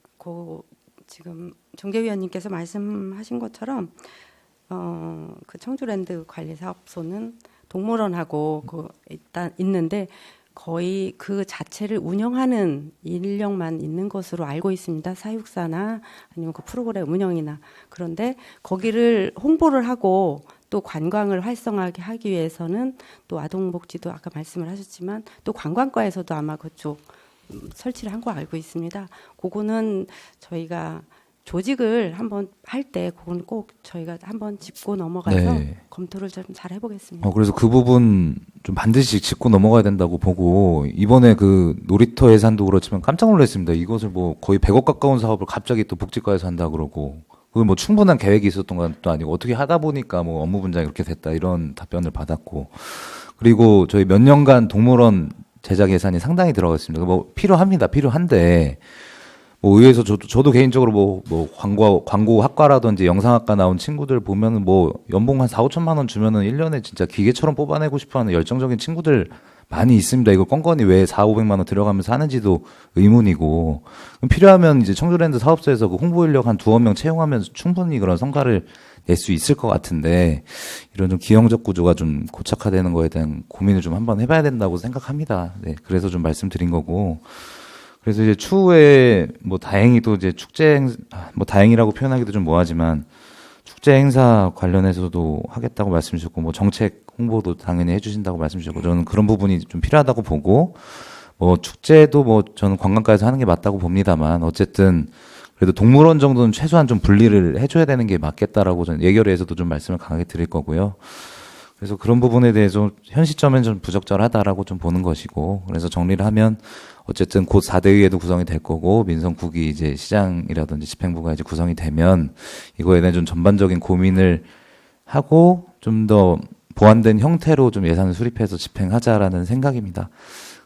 지금 정재위원님께서 말씀하신 것처럼 그 청주랜드 관리사업소는 동물원하고 일단 있는데 거의 그 자체를 운영하는 인력만 있는 것으로 알고 있습니다. 사육사나 아니면 그 프로그램 운영이나. 그런데 거기를 홍보를 하고 또 관광을 활성화하게 하기 위해서는 또 아동복지도 아까 말씀을 하셨지만 또 관광과에서도 아마 그쪽 설치를 한 거 알고 있습니다. 그거는 저희가 조직을 한번 할 때 그건 꼭 저희가 한번 짚고 넘어가서 네. 검토를 좀 잘 해보겠습니다. 그래서 그 부분 좀 반드시 짚고 넘어가야 된다고 보고 이번에 그 놀이터 예산도 그렇지만 깜짝 놀랐습니다. 이것을 뭐 거의 100억 가까운 사업을 갑자기 또 복지과에서 한다 그러고 그건 뭐 충분한 계획이 있었던 것도 아니고 어떻게 하다 보니까 뭐 업무 분장이 그렇게 됐다 이런 답변을 받았고 그리고 저희 몇 년간 동물원 제작 예산이 상당히 들어갔습니다. 뭐 필요합니다. 필요한데 뭐 의회에서 저도 개인적으로 뭐 광고 학과라든지 영상학과 나온 친구들 보면은 뭐 연봉 한 4, 5천만 원 주면은 1년에 진짜 기계처럼 뽑아내고 싶어 하는 열정적인 친구들 많이 있습니다. 이거 건건이 왜 4, 500만 원 들어가면서 하는지도 의문이고 필요하면 이제 청주랜드 사업소에서 그 홍보 인력 한 2명 채용하면 충분히 그런 성과를 낼 수 있을 것 같은데 이런 좀 기형적 구조가 좀 고착화되는 거에 대한 고민을 좀 한번 해봐야 된다고 생각합니다. 네, 그래서 좀 말씀드린 거고 그래서 이제 추후에 뭐 다행히도 이제 뭐 다행이라고 표현하기도 좀 뭐하지만 축제 행사 관련해서도 하겠다고 말씀 주셨고 뭐 정책 홍보도 당연히 해주신다고 말씀 주셨고 저는 그런 부분이 좀 필요하다고 보고 뭐 축제도 뭐 저는 관광가에서 하는 게 맞다고 봅니다만 어쨌든 그래도 동물원 정도는 최소한 좀 분리를 해줘야 되는 게 맞겠다라고 저는 예결위에서도 좀 말씀을 강하게 드릴 거고요. 그래서 그런 부분에 대해서 현 시점엔 좀 부적절하다라고 좀 보는 것이고 그래서 정리를 하면 어쨌든 곧 4대의회도 구성이 될 거고 민정국이 이제 시장이라든지 집행부가 이제 구성이 되면 이거에 대한 좀 전반적인 고민을 하고 좀 더 보완된 형태로 좀 예산을 수립해서 집행하자라는 생각입니다.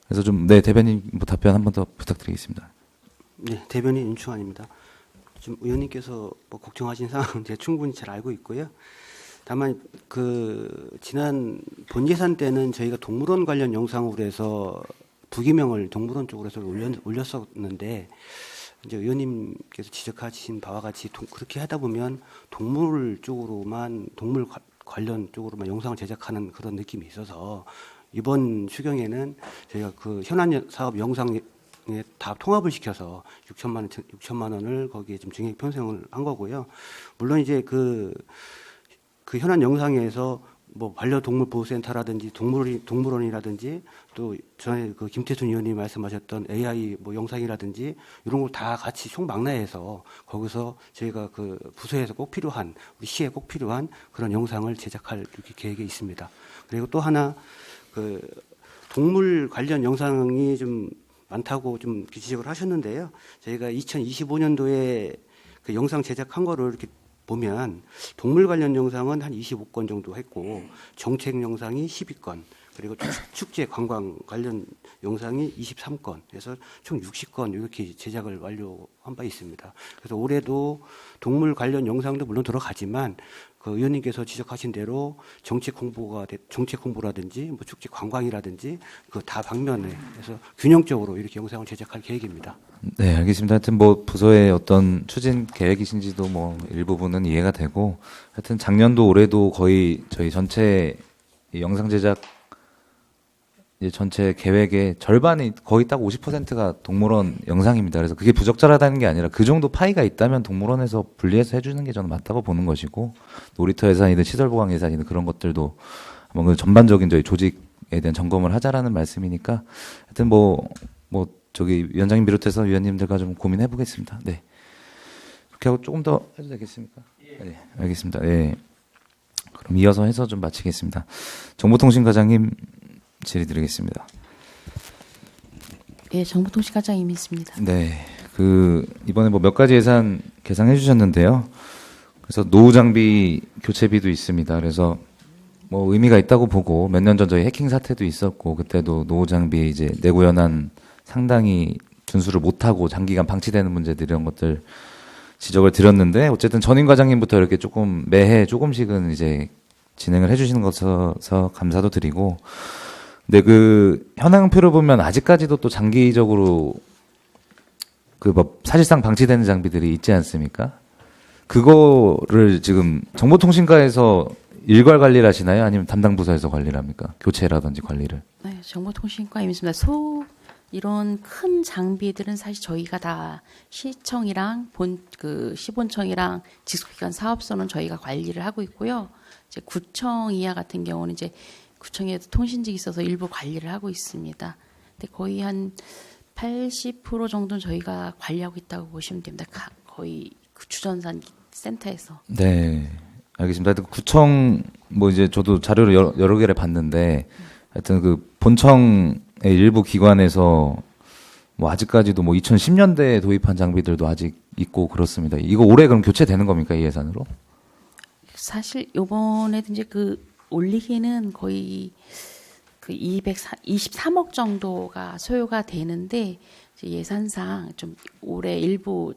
그래서 좀 네 대변인 뭐 답변 한 번 더 부탁드리겠습니다. 네, 대변인 윤충환입니다. 지금 의원님께서 뭐 걱정하신 상황은 제가 충분히 잘 알고 있고요. 다만 그 지난 본 예산 때는 저희가 동물원 관련 영상으로 해서 부기명을 동물원 쪽으로 해서 올렸었는데 이제 의원님께서 지적하신 바와 같이 그렇게 하다 보면 동물 쪽으로만 동물 관련 쪽으로만 영상을 제작하는 그런 느낌이 있어서 이번 추경에는 저희가 그 현안 사업 영상에 다 통합을 시켜서 6천만 원을 거기에 좀 증액 편성을 한 거고요. 물론 이제 그 현안 영상에서 뭐 반려동물 보호센터라든지 동물원이라든지 또 전에 그 김태순 의원님이 말씀하셨던 AI 뭐 영상이라든지 이런 걸 다 같이 총망라해서 거기서 저희가 그 부서에서 꼭 필요한 우리 시에 꼭 필요한 그런 영상을 제작할 이렇게 계획이 있습니다. 그리고 또 하나 그 동물 관련 영상이 좀 많다고 좀 지적을 하셨는데요. 저희가 2025년도에 그 영상 제작한 거를 이렇게 보면 동물 관련 영상은 한 25건 정도 했고 정책 영상이 12건 그리고 축제 관광 관련 영상이 23건 그래서 총 60건 이렇게 제작을 완료한 바 있습니다. 그래서 올해도 동물 관련 영상도 물론 들어가지만 그 의원님께서 지적하신 대로 정책 홍보라든지 뭐 축제 관광이라든지 그 다 방면에 해서 균형적으로 이렇게 영상을 제작할 계획입니다. 네, 알겠습니다. 하여튼 뭐 부서의 어떤 추진 계획이신지도 뭐 일부분은 이해가 되고 하여튼 작년도 올해도 거의 저희 전체 이 영상 제작 이제 전체 계획의 절반이 거의 딱 50%가 동물원 영상입니다. 그래서 그게 부적절하다는 게 아니라 그 정도 파이가 있다면 동물원에서 분리해서 해주는 게 저는 맞다고 보는 것이고 놀이터 예산이든 시설 보강 예산이든 그런 것들도 한번 전반적인 저희 조직에 대한 점검을 하자라는 말씀이니까 하여튼 뭐 저기 위원장님 비롯해서 위원님들과 좀 고민해 보겠습니다. 네. 그렇게 하고 조금 더 해도 되겠습니까? 네, 알겠습니다. 네. 그럼 이어서 해서 좀 마치겠습니다. 정보통신과장님 질의드리겠습니다. 예, 정보통신과장 임희수입니다. 네, 그 이번에 뭐 몇 가지 예산 계상해 주셨는데요. 그래서 노후 장비 교체비도 있습니다. 그래서 뭐 의미가 있다고 보고 몇 년 전 저희 해킹 사태도 있었고 그때도 노후 장비 이제 내구 연한 상당히 준수를 못하고 장기간 방치되는 문제들 이런 것들 지적을 드렸는데 어쨌든 전임 과장님부터 이렇게 조금 매해 조금씩은 이제 진행을 해주시는 것서 감사도 드리고, 근데 그 현황표를 보면 아직까지도 또 장기적으로 그 뭐 사실상 방치되는 장비들이 있지 않습니까? 그거를 지금 정보통신과에서 일괄 관리를 하시나요? 아니면 담당 부서에서 관리를 합니까? 교체라든지 관리를. 네, 정보통신과 임입니다. 이런 큰 장비들은 사실 저희가 다 시청이랑 시본청이랑 직속기관 사업소는 저희가 관리를 하고 있고요. 이제 구청 이하 같은 경우는 이제 구청에도 통신직이 있어서 일부 관리를 하고 있습니다. 근데 거의 한 80% 정도는 저희가 관리하고 있다고 보시면 됩니다. 거의 그 주전산 센터에서. 네, 알겠습니다. 하여튼 구청 뭐 이제 저도 자료를 여러 개를 봤는데 하여튼 그 본청의 일부 기관에서 뭐 아직까지도 뭐 2010년대에 도입한 장비들도 아직 있고 그렇습니다. 이거 올해 그럼 교체되는 겁니까, 이 예산으로? 사실 요번에도 이제 그 올리기는 거의 그 223억 정도가 소요가 되는데 이제 예산상 좀 올해 일부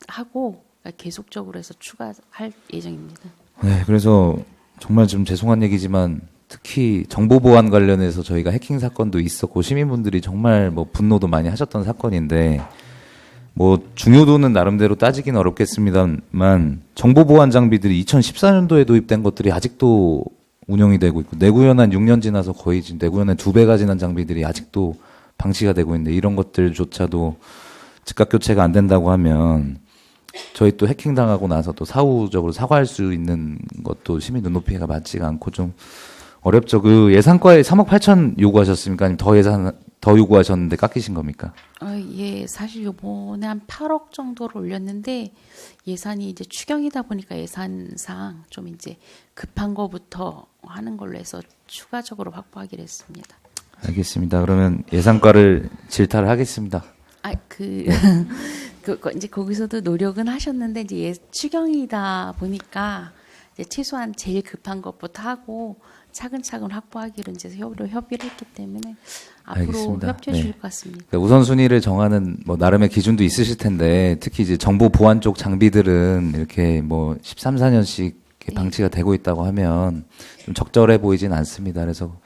하고 계속적으로 해서 추가할 예정입니다. 네, 그래서 정말 좀 죄송한 얘기지만 특히 정보 보안 관련해서 저희가 해킹 사건도 있었고 시민분들이 정말 뭐 분노도 많이 하셨던 사건인데 뭐 중요도는 나름대로 따지기는 어렵겠습니다만 정보 보안 장비들이 2014년도에 도입된 것들이 아직도 운영이 되고 있고 내구연한 6년 지나서 거의 지금 내구연한 2배가 지난 장비들이 아직도 방치가 되고 있는데 이런 것들조차도 즉각 교체가 안 된다고 하면 저희 또 해킹 당하고 나서 또 사후적으로 사과할 수 있는 것도 시민 눈높이가 맞지가 않고 좀 어렵죠. 그 예산과에 3억 8천 요구하셨습니까? 아니면 더 요구하셨는데 깎이신 겁니까? 예, 사실 요번에 한 8억 정도를 올렸는데 예산이 이제 추경이다 보니까 예산상 좀 이제 급한 거부터 하는 걸로 해서 추가적으로 확보하기로 했습니다. 알겠습니다. 그러면 예산과를 질타를 하겠습니다. 이제 거기서도 노력은 하셨는데 이제 추경이다 보니까 이제 최소한 제일 급한 것부터 하고 차근차근 확보하기로 이제 협의를 했기 때문에 앞으로 알겠습니다. 협조해 주실 네. 것 같습니다. 그러니까 우선순위를 정하는 뭐 나름의 기준도 있으실 텐데 특히 이제 정보 보안 쪽 장비들은 이렇게 뭐 13, 14년씩 방치가 되고 있다고 하면 좀 적절해 보이진 않습니다. 그래서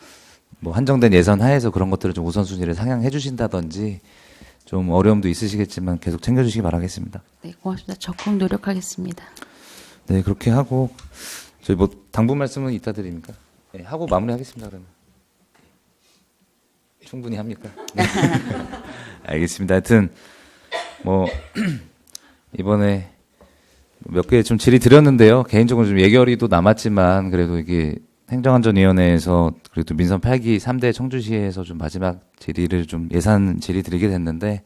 뭐 한정된 예산 하에서 그런 것들을 좀 우선순위를 상향해 주신다든지 좀 어려움도 있으시겠지만 계속 챙겨주시기 바라겠습니다. 네, 고맙습니다. 적극 노력하겠습니다. 네, 그렇게 하고 저희 뭐 당부 말씀은 이따 드립니까? 네, 하고 마무리하겠습니다. 그러면 충분히 합니까? 네. 알겠습니다. 하여튼 뭐 이번에 몇 개 좀 질의드렸는데요. 개인적으로 좀 예결위도 남았지만 그래도 이게 행정안전위원회에서 그래도 민선 8기 3대 청주시에서 좀 마지막 질의를 좀 예산 질의 드리게 됐는데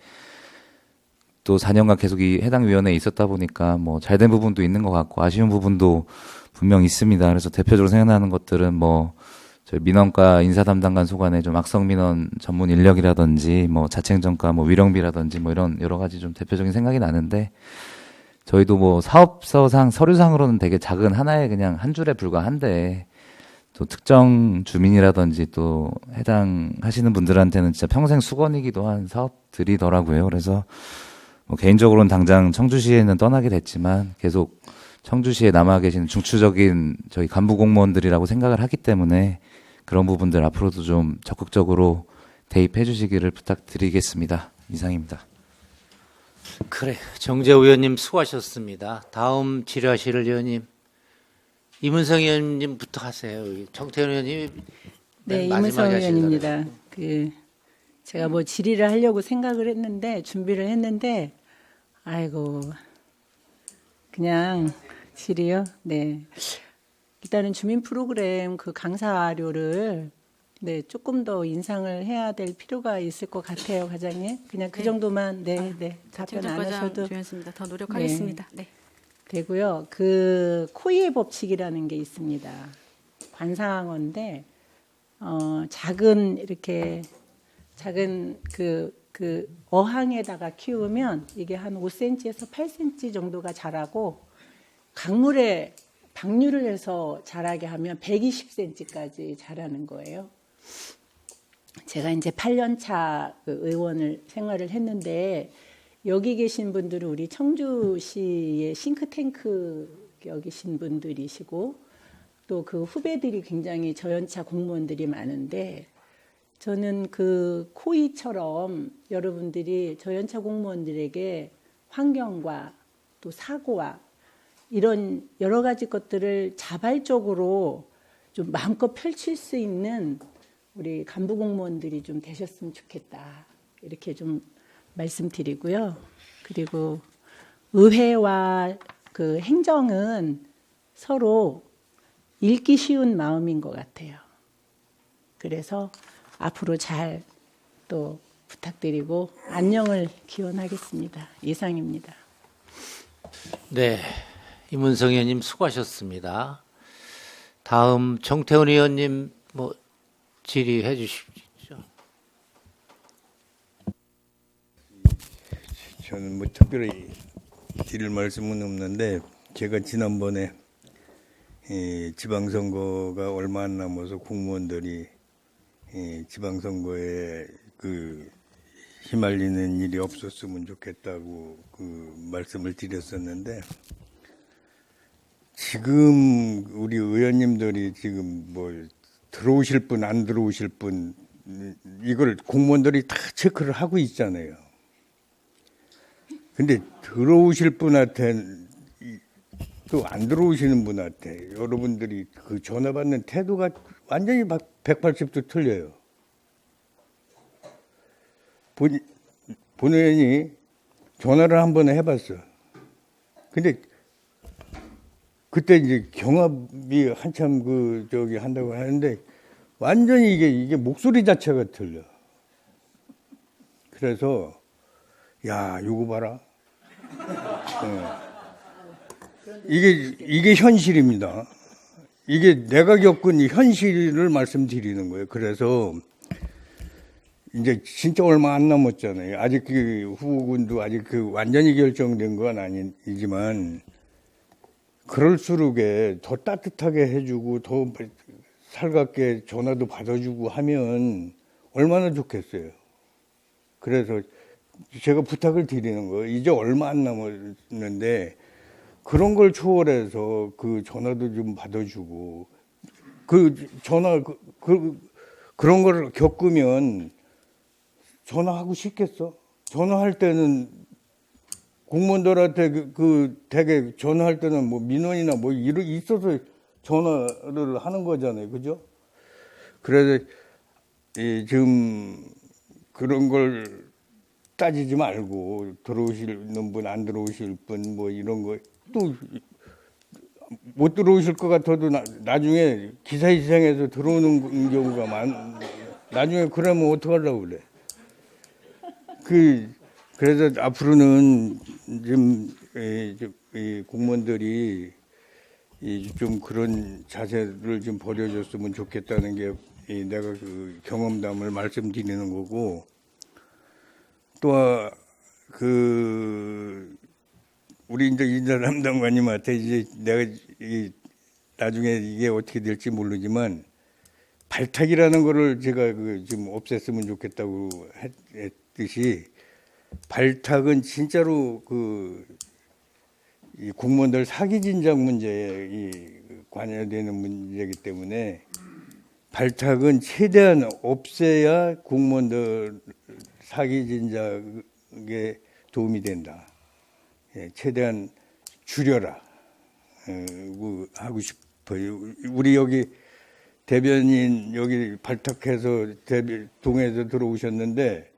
또 4년간 계속 이 해당 위원회에 있었다 보니까 뭐 잘된 부분도 있는 것 같고 아쉬운 부분도 분명 있습니다. 그래서 대표적으로 생각나는 것들은 뭐 저희 민원과 인사 담당관 소관의 좀 악성 민원 전문 인력이라든지 뭐 자체행정과 뭐 위령비라든지 뭐 이런 여러 가지 좀 대표적인 생각이 나는데 저희도 뭐 사업서상 서류상으로는 되게 작은 하나의 그냥 한 줄에 불과한데 또 특정 주민이라든지 또 해당하시는 분들한테는 진짜 평생 수건이기도 한 사업들이더라고요. 그래서 뭐 개인적으로는 당장 청주시에는 떠나게 됐지만 계속 청주시에 남아 계시는 중추적인 저희 간부 공무원들이라고 생각을 하기 때문에 그런 부분들 앞으로도 좀 적극적으로 대입해 주시기를 부탁드리겠습니다. 이상입니다. 그래, 정재호 의원님 수고하셨습니다. 다음 질의하실 의원님 이문성 의원님부터 하세요. 정태현 의원님이 네, 맨 마지막에 이문성 의원입니다. 하시려고. 제가 뭐 질의를 하려고 생각을 했는데 준비를 했는데 아이고 그냥 질의요. 네, 일단은 주민 프로그램 그 강사료를 네 조금 더 인상을 해야 될 필요가 있을 것 같아요, 과장님. 그냥 그 네. 정도만 답변 안 하셔도 조연습니다. 더 노력하겠습니다. 네. 되고요. 그 코이의 법칙이라는 게 있습니다. 관상어인데 작은 그 어항에다가 키우면 이게 한 5cm에서 8cm 정도가 자라고 강물에 방류를 해서 자라게 하면 120cm까지 자라는 거예요. 제가 이제 8년차 그 의원을 생활을 했는데 여기 계신 분들은 우리 청주시의 싱크탱크 여기신 분들이시고 또 그 후배들이 굉장히 저연차 공무원들이 많은데 저는 그 코이처럼 여러분들이 저연차 공무원들에게 환경과 또 사고와 이런 여러 가지 것들을 자발적으로 좀 마음껏 펼칠 수 있는 우리 간부 공무원들이 좀 되셨으면 좋겠다. 이렇게 좀 말씀드리고요. 그리고 의회와 그 행정은 서로 읽기 쉬운 마음인 것 같아요. 그래서 앞으로 잘 또 부탁드리고 안녕을 기원하겠습니다. 이상입니다. 네, 임은성 의원님 수고하셨습니다. 다음 정태훈 의원님 뭐 질의해 주십시오. 저는 뭐 특별히 드릴 말씀은 없는데 제가 지난번에 지방선거가 얼마 안 남아서 공무원들이 지방선거에 그 휘말리는 일이 없었으면 좋겠다고 그 말씀을 드렸었는데 지금 우리 의원님들이 지금 뭐 들어오실 분 안 들어오실 분 이걸 공무원들이 다 체크를 하고 있잖아요. 근데 들어오실 분한테 또 안 들어오시는 분한테 여러분들이 그 전화 받는 태도가 완전히 180도 틀려요. 본 의원이 전화를 한 번 해봤어. 근데 그때 이제 경합이 한참 그 저기 한다고 하는데 완전히 이게 목소리 자체가 틀려. 그래서 야 요거 봐라. 이게 현실입니다. 이게 내가 겪은 이 현실을 말씀드리는 거예요. 그래서 이제 진짜 얼마 안 남았잖아요. 아직 그 후보군도 아직 그 완전히 결정된 건 아니지만 그럴수록에 더 따뜻하게 해주고 더 살갑게 전화도 받아주고 하면 얼마나 좋겠어요. 그래서 제가 부탁을 드리는 거예요. 이제 얼마 안 남았는데 그런 걸 초월해서 그 전화도 좀 받아주고 그 전화 그런 걸 겪으면 전화하고 싶겠어? 전화할 때는 공무원들한테 되게 전화할 때는 뭐 민원이나 뭐 있어서 전화를 하는 거잖아요, 그죠? 그래서 지금 그런 걸 따지지 말고 들어오시는 분, 안 들어오실 분 뭐 이런 거 또 못 들어오실 것 같아도 나중에 기사회생해서 들어오는 경우가 나중에 그러면 어떡하려고 그래? 그래서 앞으로는 좀 공무원들이 좀 그런 자세를 좀 버려줬으면 좋겠다는 게 내가 그 경험담을 말씀드리는 거고 또 우리 이제 인사 담당관님한테 이제 내가 나중에 이게 어떻게 될지 모르지만 발탁이라는 거를 제가 좀 없앴으면 좋겠다고 했듯이 발탁은 진짜로 이 공무원들 사기 진작 문제에 관여되는 문제이기 때문에 발탁은 최대한 없애야 공무원들 사기 진작에 도움이 된다. 최대한 줄여라 하고 싶어요. 우리 여기 대변인 여기 발탁해서 동에서 들어오셨는데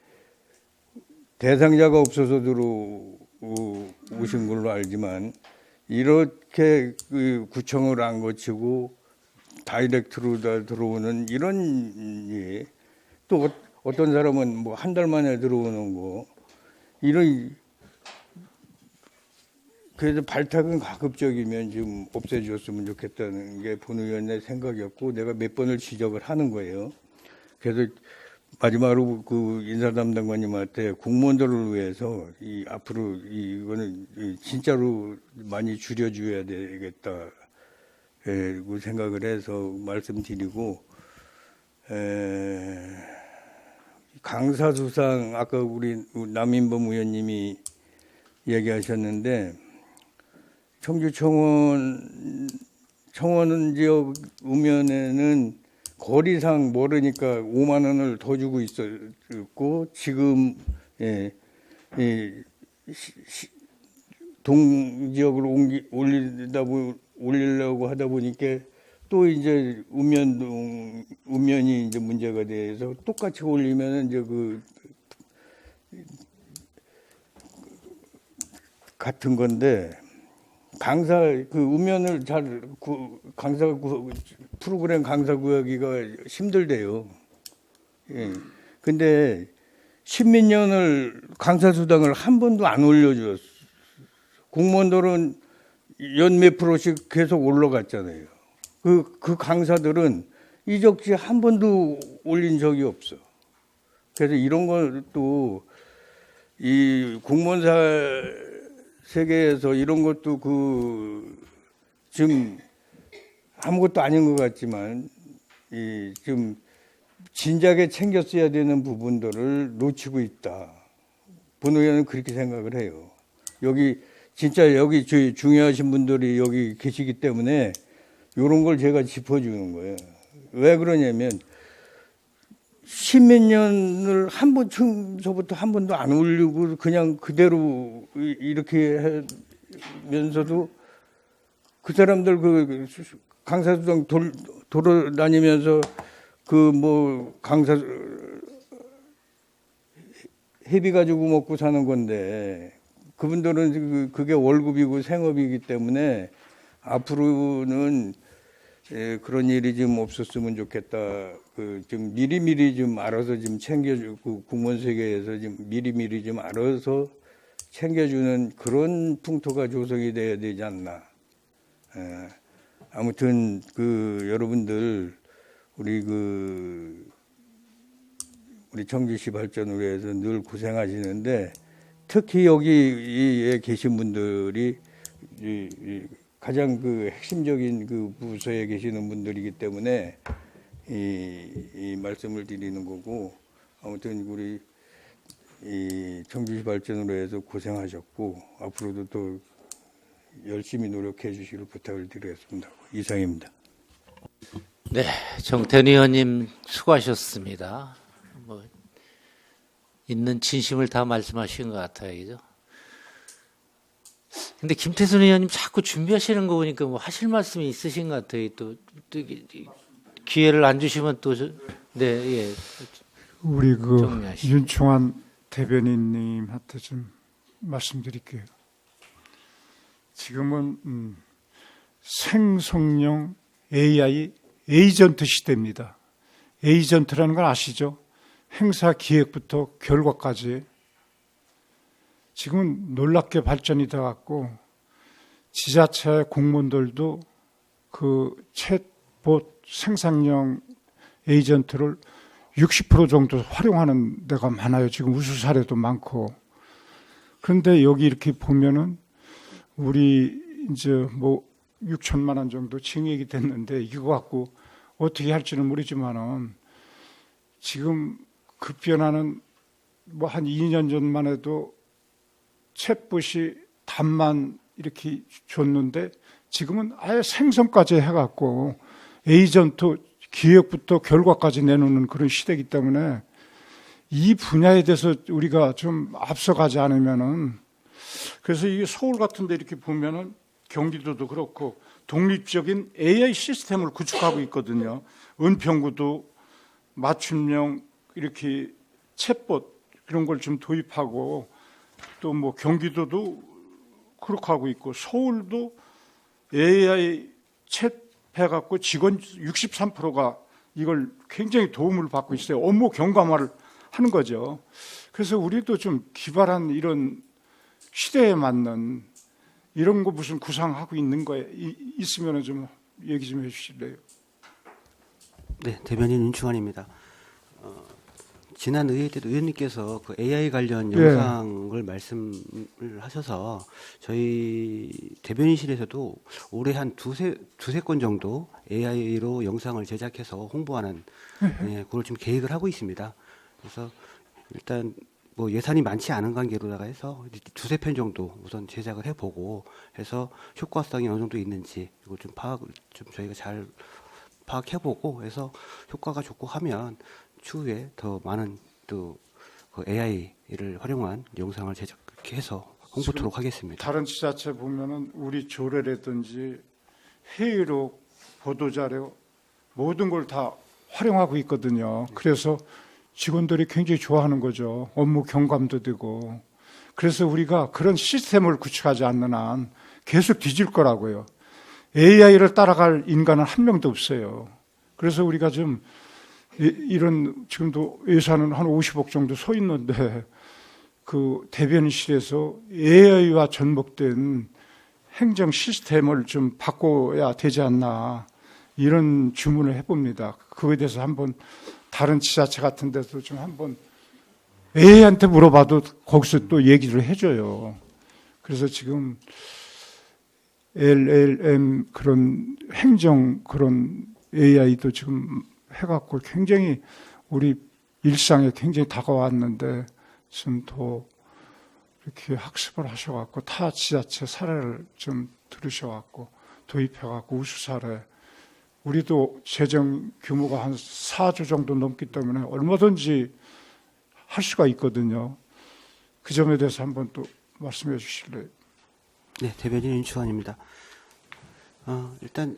대상자가 없어서 들어오신 걸로 알지만 이렇게 구청을 안 거치고 다이렉트로 다 들어오는 이런 또 어떤 사람은 뭐 한 달 만에 들어오는 거 이런 그래서 발탁은 가급적이면 좀 없애줬으면 좋겠다는 게 본 의원의 생각이었고 내가 몇 번을 지적을 하는 거예요. 그래서 마지막으로 그 인사 담당관님한테 공무원들을 위해서 앞으로 이거는 진짜로 많이 줄여줘야 되겠다 고 생각을 해서 말씀드리고 강사수상 아까 우리 남인범 의원님이 얘기하셨는데 청주 청원 지역 우면에는 거리상 모르니까 5만 원을 더 주고 있었고 지금 동지역으로 올리려고 하다 보니까 또 이제 우면이 이제 문제가 돼서 똑같이 올리면 이제 같은 건데 우면을 프로그램 강사 구하기가 힘들대요. 예. 근데 십몇 년을 강사 수당을 한 번도 안 올려줬어. 공무원들은 연 몇 프로씩 계속 올라갔잖아요. 그 강사들은 이적지 한 번도 올린 적이 없어. 그래서 이런 것도 이 공무원사 세계에서 이런 것도 지금 아무것도 아닌 것 같지만 좀 진작에 챙겼어야 되는 부분들을 놓치고 있다. 본의원은 그렇게 생각을 해요. 진짜 여기 중요하신 분들이 여기 계시기 때문에 이런 걸 제가 짚어주는 거예요. 왜 그러냐면 십몇 년을 처음서부터 한 번도 안 올리고 그냥 그대로 이렇게 하면서도 그 사람들 강사수당 돌아다니면서 강사 회비 가지고 먹고 사는 건데 그분들은 그게 월급이고 생업이기 때문에 앞으로는 그런 일이 좀 없었으면 좋겠다. 좀 미리미리 좀 알아서 좀 챙겨주고 공무원 세계에서 좀 미리미리 좀 알아서 챙겨주는 그런 풍토가 조성이 돼야 되지 않나. 아무튼 여러분들 우리 청주시 발전을 위해서 늘 고생하시는데 특히 여기에 계신 분들이 가장 핵심적인 부서에 계시는 분들이기 때문에 이 말씀을 드리는 거고 아무튼 우리 청주시 발전으로 해서 고생하셨고 앞으로도 또 열심히 노력해 주시길 부탁을 드리겠습니다. 이상입니다. 네, 정태근 의원님 수고하셨습니다. 있는 진심을 다 말씀하신 것 같아요, 그죠? 근데 김태순 의원님 자꾸 준비하시는 거 보니까 하실 말씀이 있으신 것 같아요. 또 기회를 안 주시면 예. 우리 정리하시죠. 윤충환 대변인님한테 좀 말씀드릴게요. 지금은 생성형 AI 에이전트 시대입니다. 에이전트라는 건 아시죠? 행사 기획부터 결과까지 지금은 놀랍게 발전이 돼 갖고 지자체 공무원들도 챗봇 생성형 에이전트를 60% 정도 활용하는 데가 많아요. 지금 우수 사례도 많고. 그런데 여기 이렇게 보면은 우리 이제 6천만 원 정도 증액이 됐는데 이거 갖고 어떻게 할지는 모르지만은 지금 급변하는 한 2년 전만 해도 챗봇이 답만 이렇게 줬는데 지금은 아예 생성까지 해갖고 에이전트 기획부터 결과까지 내놓는 그런 시대이기 때문에 이 분야에 대해서 우리가 좀 앞서가지 않으면은 그래서 이 서울 같은 데 이렇게 보면은 경기도도 그렇고 독립적인 AI 시스템을 구축하고 있거든요. 은평구도 맞춤형 이렇게 챗봇 그런 걸 좀 도입하고 또 경기도도 그렇게 하고 있고 서울도 AI 챗 해갖고 직원 63%가 이걸 굉장히 도움을 받고 있어요. 업무 경감화를 하는 거죠. 그래서 우리도 좀 기발한 이런 시대에 맞는 이런 거 무슨 구상하고 있는 거에 있으면 좀 얘기 좀 해주실래요? 네, 대변인 윤충환입니다. 지난 의회 때도 의원님께서 AI 관련 영상을 말씀을 하셔서 저희 대변인실에서도 올해 한 두세 건 정도 AI로 영상을 제작해서 홍보하는 그걸 지금 계획을 하고 있습니다. 그래서 일단 뭐 예산이 많지 않은 관계로다가 해서 두세 편 정도 우선 제작을 해보고 해서 효과성이 어느 정도 있는지 이걸 좀 저희가 잘 파악해보고 해서 효과가 좋고 하면 추후에 더 많은 또 그 AI를 활용한 영상을 제작해서 홍보토록 하겠습니다. 다른 지자체 보면은 우리 조례라든지 회의록, 보도자료 모든 걸 다 활용하고 있거든요. 그래서 직원들이 굉장히 좋아하는 거죠. 업무 경감도 되고. 그래서 우리가 그런 시스템을 구축하지 않는 한 계속 뒤질 거라고요. AI를 따라갈 인간은 한 명도 없어요. 그래서 우리가 좀 이런 지금도 예산은 한 50억 정도 서 있는데 그 대변인실에서 AI와 접목된 행정 시스템을 좀 바꿔야 되지 않나 이런 주문을 해봅니다. 그거에 대해서 한번 다른 지자체 같은 데서 좀 한번 AI한테 물어봐도 거기서 또 얘기를 해줘요. 그래서 지금 LLM 그런 행정 그런 AI도 지금 해갖고 굉장히 우리 일상에 굉장히 다가왔는데 좀 더 이렇게 학습을 하셔갖고 타 지자체 사례를 좀 들으셔갖고 도입해갖고 우수 사례 우리도 재정 규모가 한 4조 정도 넘기 때문에 얼마든지 할 수가 있거든요. 그 점에 대해서 한번 또 말씀해 주실래요? 네, 대변인 윤추환입니다. 일단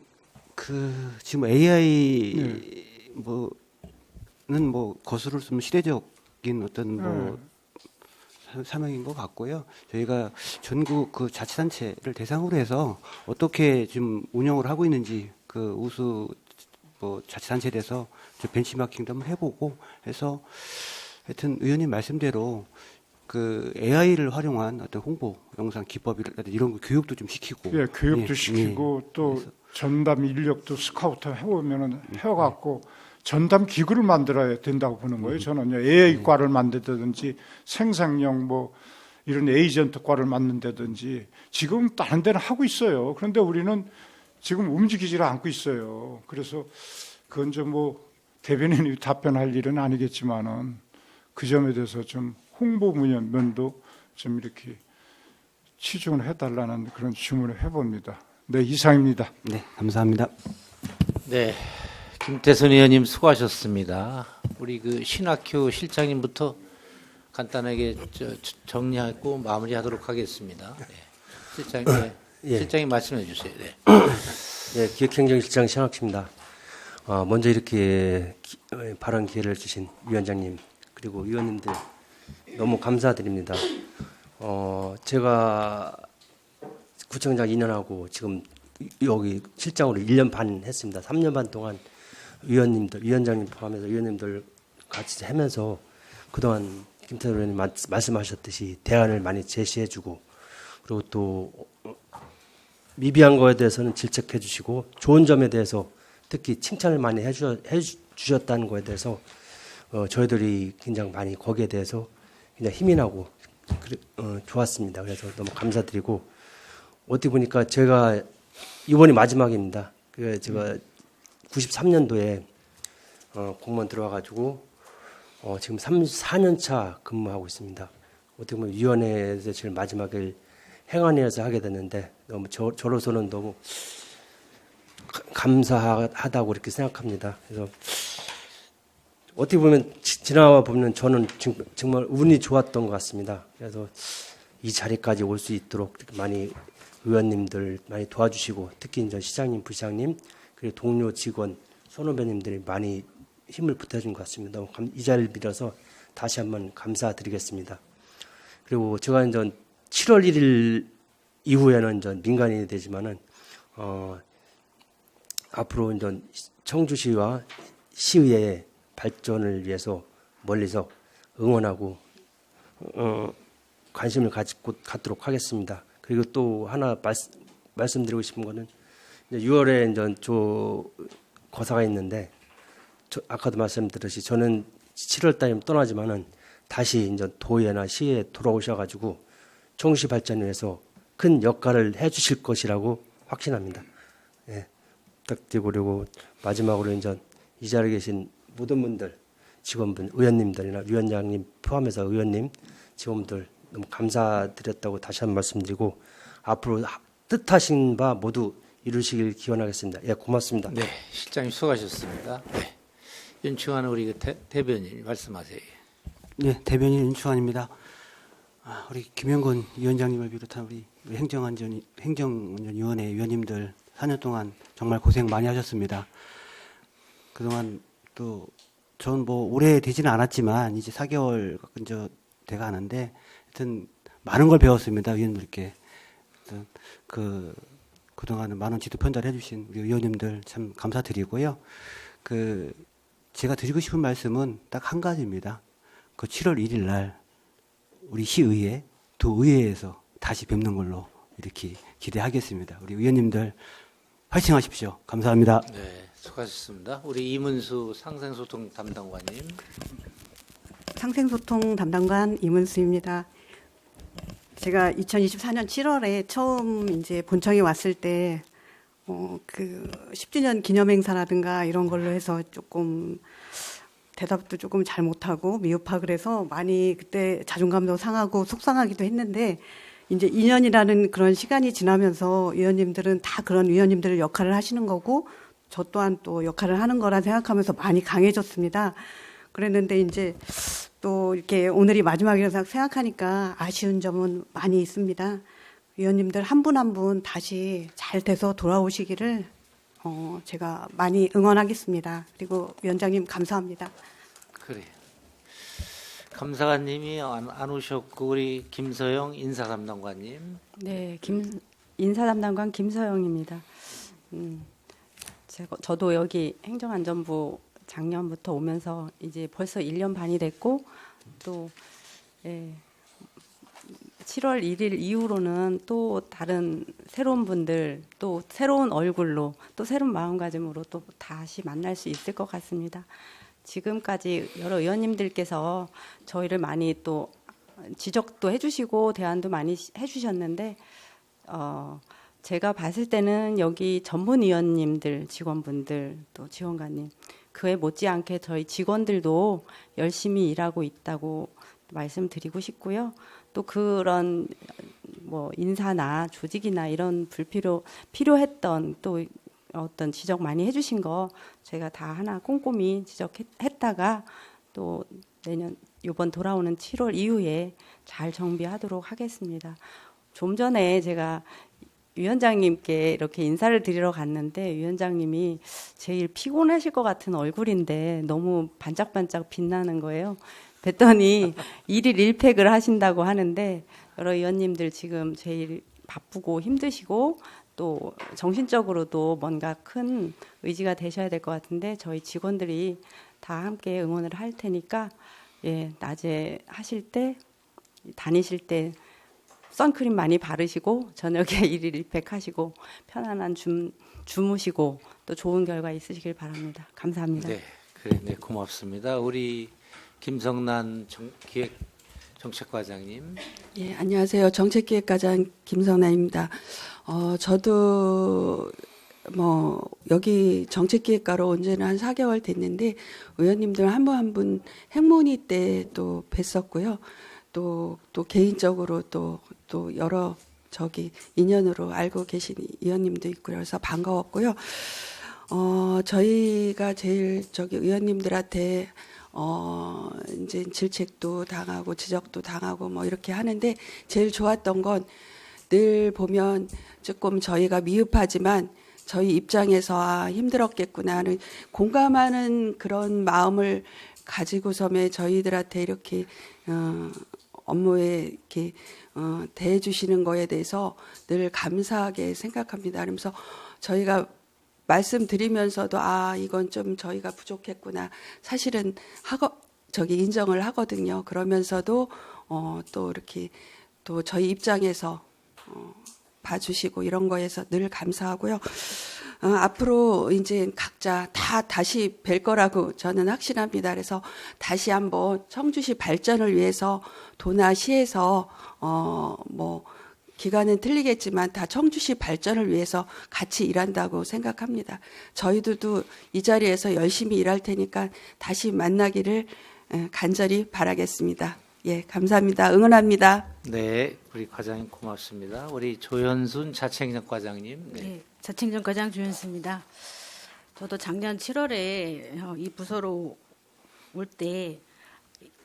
그 지금 AI 뭐는 뭐 거스를 수 없는 시대적인 어떤 뭐 사명인 것 같고요. 저희가 전국 그 자치단체를 대상으로 해서 어떻게 지금 운영을 하고 있는지 그 우수 뭐 자치단체에 대해서 좀 벤치마킹도 한번 해보고 해서 하여튼 의원님 말씀대로 그 AI를 활용한 어떤 홍보 영상 기법이라든지 이런 거 교육도 좀 시키고 예, 교육도 시키고 또 그래서 전담 인력도 스카우트 해오면은 해갖고 전담 기구를 만들어야 된다고 보는 거예요. 저는요 AI과를 만든다든지 생산형 뭐 이런 에이전트과를 만든다든지 지금 다른 데는 하고 있어요. 그런데 우리는 지금 움직이지를 않고 있어요. 그래서 그건 좀 뭐 대변인이 답변할 일은 아니겠지만은 그 점에 대해서 좀 홍보 면도 좀 이렇게 치중을 해달라는 그런 주문을 해봅니다. 네, 이상입니다. 네, 감사합니다. 네, 김태선 의원님 수고하셨습니다. 우리 그 신학교 실장님부터 간단하게 정리하고 마무리하도록 하겠습니다. 네. 실장님, 네. 예. 실장님 말씀해 주세요. 네. 예, 기획행정실장 신학입니다. 먼저 이렇게 발언 기회를 주신 위원장님 그리고 위원님들 너무 감사드립니다. 제가 구청장 2년하고 지금 여기 실장으로 1년 반 했습니다. 3년 반 동안 위원님들, 위원장님 포함해서 위원님들 같이 하면서 그동안 김태선 의원님 말씀하셨듯이 대안을 많이 제시해주고 그리고 또 미비한 거에 대해서는 질책해 주시고 좋은 점에 대해서 특히 칭찬을 많이 해주셨다는 거에 대해서 저희들이 굉장히 많이 거기에 대해서 굉장히 힘이 나고 좋았습니다. 그래서 너무 감사드리고 어떻게 보니까 제가 이번이 마지막입니다. 제가 93년도에 공무원 들어와가지고 지금 4년 차 근무하고 있습니다. 어떻게 보면 위원회에서 제일 마지막을 행안위에서 하게 됐는데 너무 저로서는 너무 감사하다고 이렇게 생각합니다. 그래서 어떻게 보면 지나와 보면 저는 정말 운이 좋았던 것 같습니다. 그래서 이 자리까지 올 수 있도록 많이 의원님들 많이 도와주시고 특히 이제 시장님, 부시장님 그리고 동료 직원, 선후배님들이 많이 힘을 보태준 것 같습니다. 이 자리를 빌어서 다시 한번 감사드리겠습니다. 그리고 제가 이제 7월 1일 이후에는 이제 민간인이 되지만은 앞으로 이제 청주시와 시의회의 발전을 위해서 멀리서 응원하고 관심을 갖도록 하겠습니다. 그리고 또 하나 말씀드리고 싶은 거는 이제 6월에 이제 거사가 있는데 아까도 말씀드렸듯이 저는 7월 달에 떠나지만은 다시 이제 도의회나 시에 돌아오셔가지고 청주시 발전을 위해서 큰 역할을 해주실 것이라고 확신합니다. 예, 부탁드리고 그리고 마지막으로 이제 이 자리에 계신 모든 분들 직원분, 의원님들이나 위원장님 포함해서 의원님, 직원들 너무 감사드렸다고 다시 한번 말씀드리고 앞으로 뜻하신 바 모두 이루시길 기원하겠습니다. 예, 고맙습니다. 네, 실장님 수고하셨습니다. 네. 윤충환 우리 대변인 말씀하세요. 네, 대변인 윤충환입니다. 우리 김영건 위원장님을 비롯한 우리 행정안전위원회 위원님들 4년 동안 정말 고생 많이 하셨습니다. 그동안 또 전 뭐 오래 되지는 않았지만 이제 4개월 이제 돼가 하는데 하여튼 많은 걸 배웠습니다. 위원님들께. 그동안은 많은 지도 편달해 주신 우리 의원님들 참 감사드리고요. 제가 드리고 싶은 말씀은 딱 한 가지입니다. 7월 1일 날 우리 시의회, 도의회에서 다시 뵙는 걸로 이렇게 기대하겠습니다. 우리 의원님들 화이팅 하십시오. 감사합니다. 네, 수고하셨습니다. 우리 이문수 상생소통 담당관님. 상생소통 담당관 이문수입니다. 제가 2024년 7월에 처음 이제 본청에 왔을 때, 10주년 기념행사라든가 이런 걸로 해서 조금 대답도 조금 잘 못하고 미흡하고 그래서 많이 그때 자존감도 상하고 속상하기도 했는데, 이제 2년이라는 그런 시간이 지나면서 위원님들은 다 그런 위원님들 역할을 하시는 거고, 저 또한 또 역할을 하는 거라 생각하면서 많이 강해졌습니다. 그랬는데 이제 또 이렇게 오늘이 마지막이라고 생각하니까 아쉬운 점은 많이 있습니다. 위원님들 한 분 한 분 다시 잘 돼서 돌아오시기를 제가 많이 응원하겠습니다. 그리고 위원장님 감사합니다. 그래. 감사관님이 안 오셨고 우리 김서영 인사담당관님. 네, 인사담당관 김서영입니다. 저도 여기 행정안전부 작년부터 오면서 이제 벌써 1년 반이 됐고 또 7월 1일 이후로는 또 다른 새로운 분들 또 새로운 얼굴로 또 새로운 마음가짐으로 또 다시 만날 수 있을 것 같습니다. 지금까지 여러 의원님들께서 저희를 많이 또 지적도 해주시고 대안도 많이 해주셨는데 제가 봤을 때는 여기 전문위원님들, 직원분들, 또 지원관님 그에 못지않게 저희 직원들도 열심히 일하고 있다고 말씀드리고 싶고요. 또 그런 뭐 인사나 조직이나 이런 필요했던 또 어떤 지적 많이 해주신 거 제가 다 하나 꼼꼼히 지적했다가 또 이번 돌아오는 7월 이후에 잘 정비하도록 하겠습니다. 좀 전에 제가 위원장님께 이렇게 인사를 드리러 갔는데 위원장님이 제일 피곤하실 것 같은 얼굴인데 너무 반짝반짝 빛나는 거예요. 뵀더니 1일 1팩을 하신다고 하는데 여러 의원님들 지금 제일 바쁘고 힘드시고 또 정신적으로도 뭔가 큰 의지가 되셔야 될 것 같은데 저희 직원들이 다 함께 응원을 할 테니까 낮에 하실 때 다니실 때 선크림 많이 바르시고 저녁에 1일 1팩 하시고 편안한 주무시고 또 좋은 결과 있으시길 바랍니다. 감사합니다. 네, 고맙습니다. 우리 김성난 기획정책과장님. 예, 안녕하세요. 정책기획과장 김성난입니다. 저도 여기 정책기획과로 온 지는 한 4개월 됐는데 의원님들 한 분 한 분 행문위 때 또 뵀었고요. 또 개인적으로 또 여러 인연으로 알고 계신 의원님도 있고 그래서 반가웠고요. 저희가 제일 의원님들한테 이제 질책도 당하고 지적도 당하고 뭐 이렇게 하는데 제일 좋았던 건 늘 보면 조금 저희가 미흡하지만 저희 입장에서 힘들었겠구나 하는 공감하는 그런 마음을 가지고서에 저희들한테 이렇게 업무에 이렇게 대해 주시는 거에 대해서 늘 감사하게 생각합니다. 그러면서 저희가 말씀드리면서도 이건 좀 저희가 부족했구나. 사실은 인정을 하거든요. 그러면서도 또 이렇게 또 저희 입장에서 봐주시고 이런 거에서 늘 감사하고요. 앞으로 이제 각자 다시 뵐 거라고 저는 확신합니다. 그래서 다시 한번 청주시 발전을 위해서 도나 시에서 기관은 틀리겠지만 다 청주시 발전을 위해서 같이 일한다고 생각합니다. 저희들도 이 자리에서 열심히 일할 테니까 다시 만나기를 간절히 바라겠습니다. 예, 감사합니다. 응원합니다. 네, 우리 과장님 고맙습니다. 우리 조현순 자치행정 과장님. 네. 네, 자치행정 과장 조현수입니다. 저도 작년 7월에 이 부서로 올 때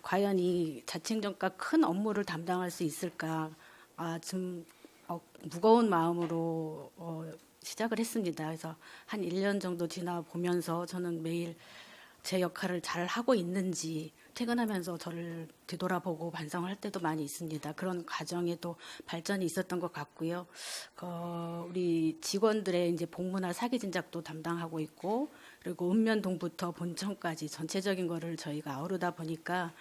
과연 이 자치행정과 큰 업무를 담당할 수 있을까 좀 무거운 마음으로 시작을 했습니다. 그래서 한 1년 정도 지나 보면서 저는 매일 제 역할을 잘 하고 있는지 퇴근하면서 저를 뒤돌아보고 반성을 할 때도 많이 있습니다. 그런 과정에도 발전이 있었던 것 같고요. 우리 직원들의 이제 복무나 사기 진작도 담당하고 있고, 그리고 읍면동부터 본청까지 전체적인 거를 저희가 아우르다 보니까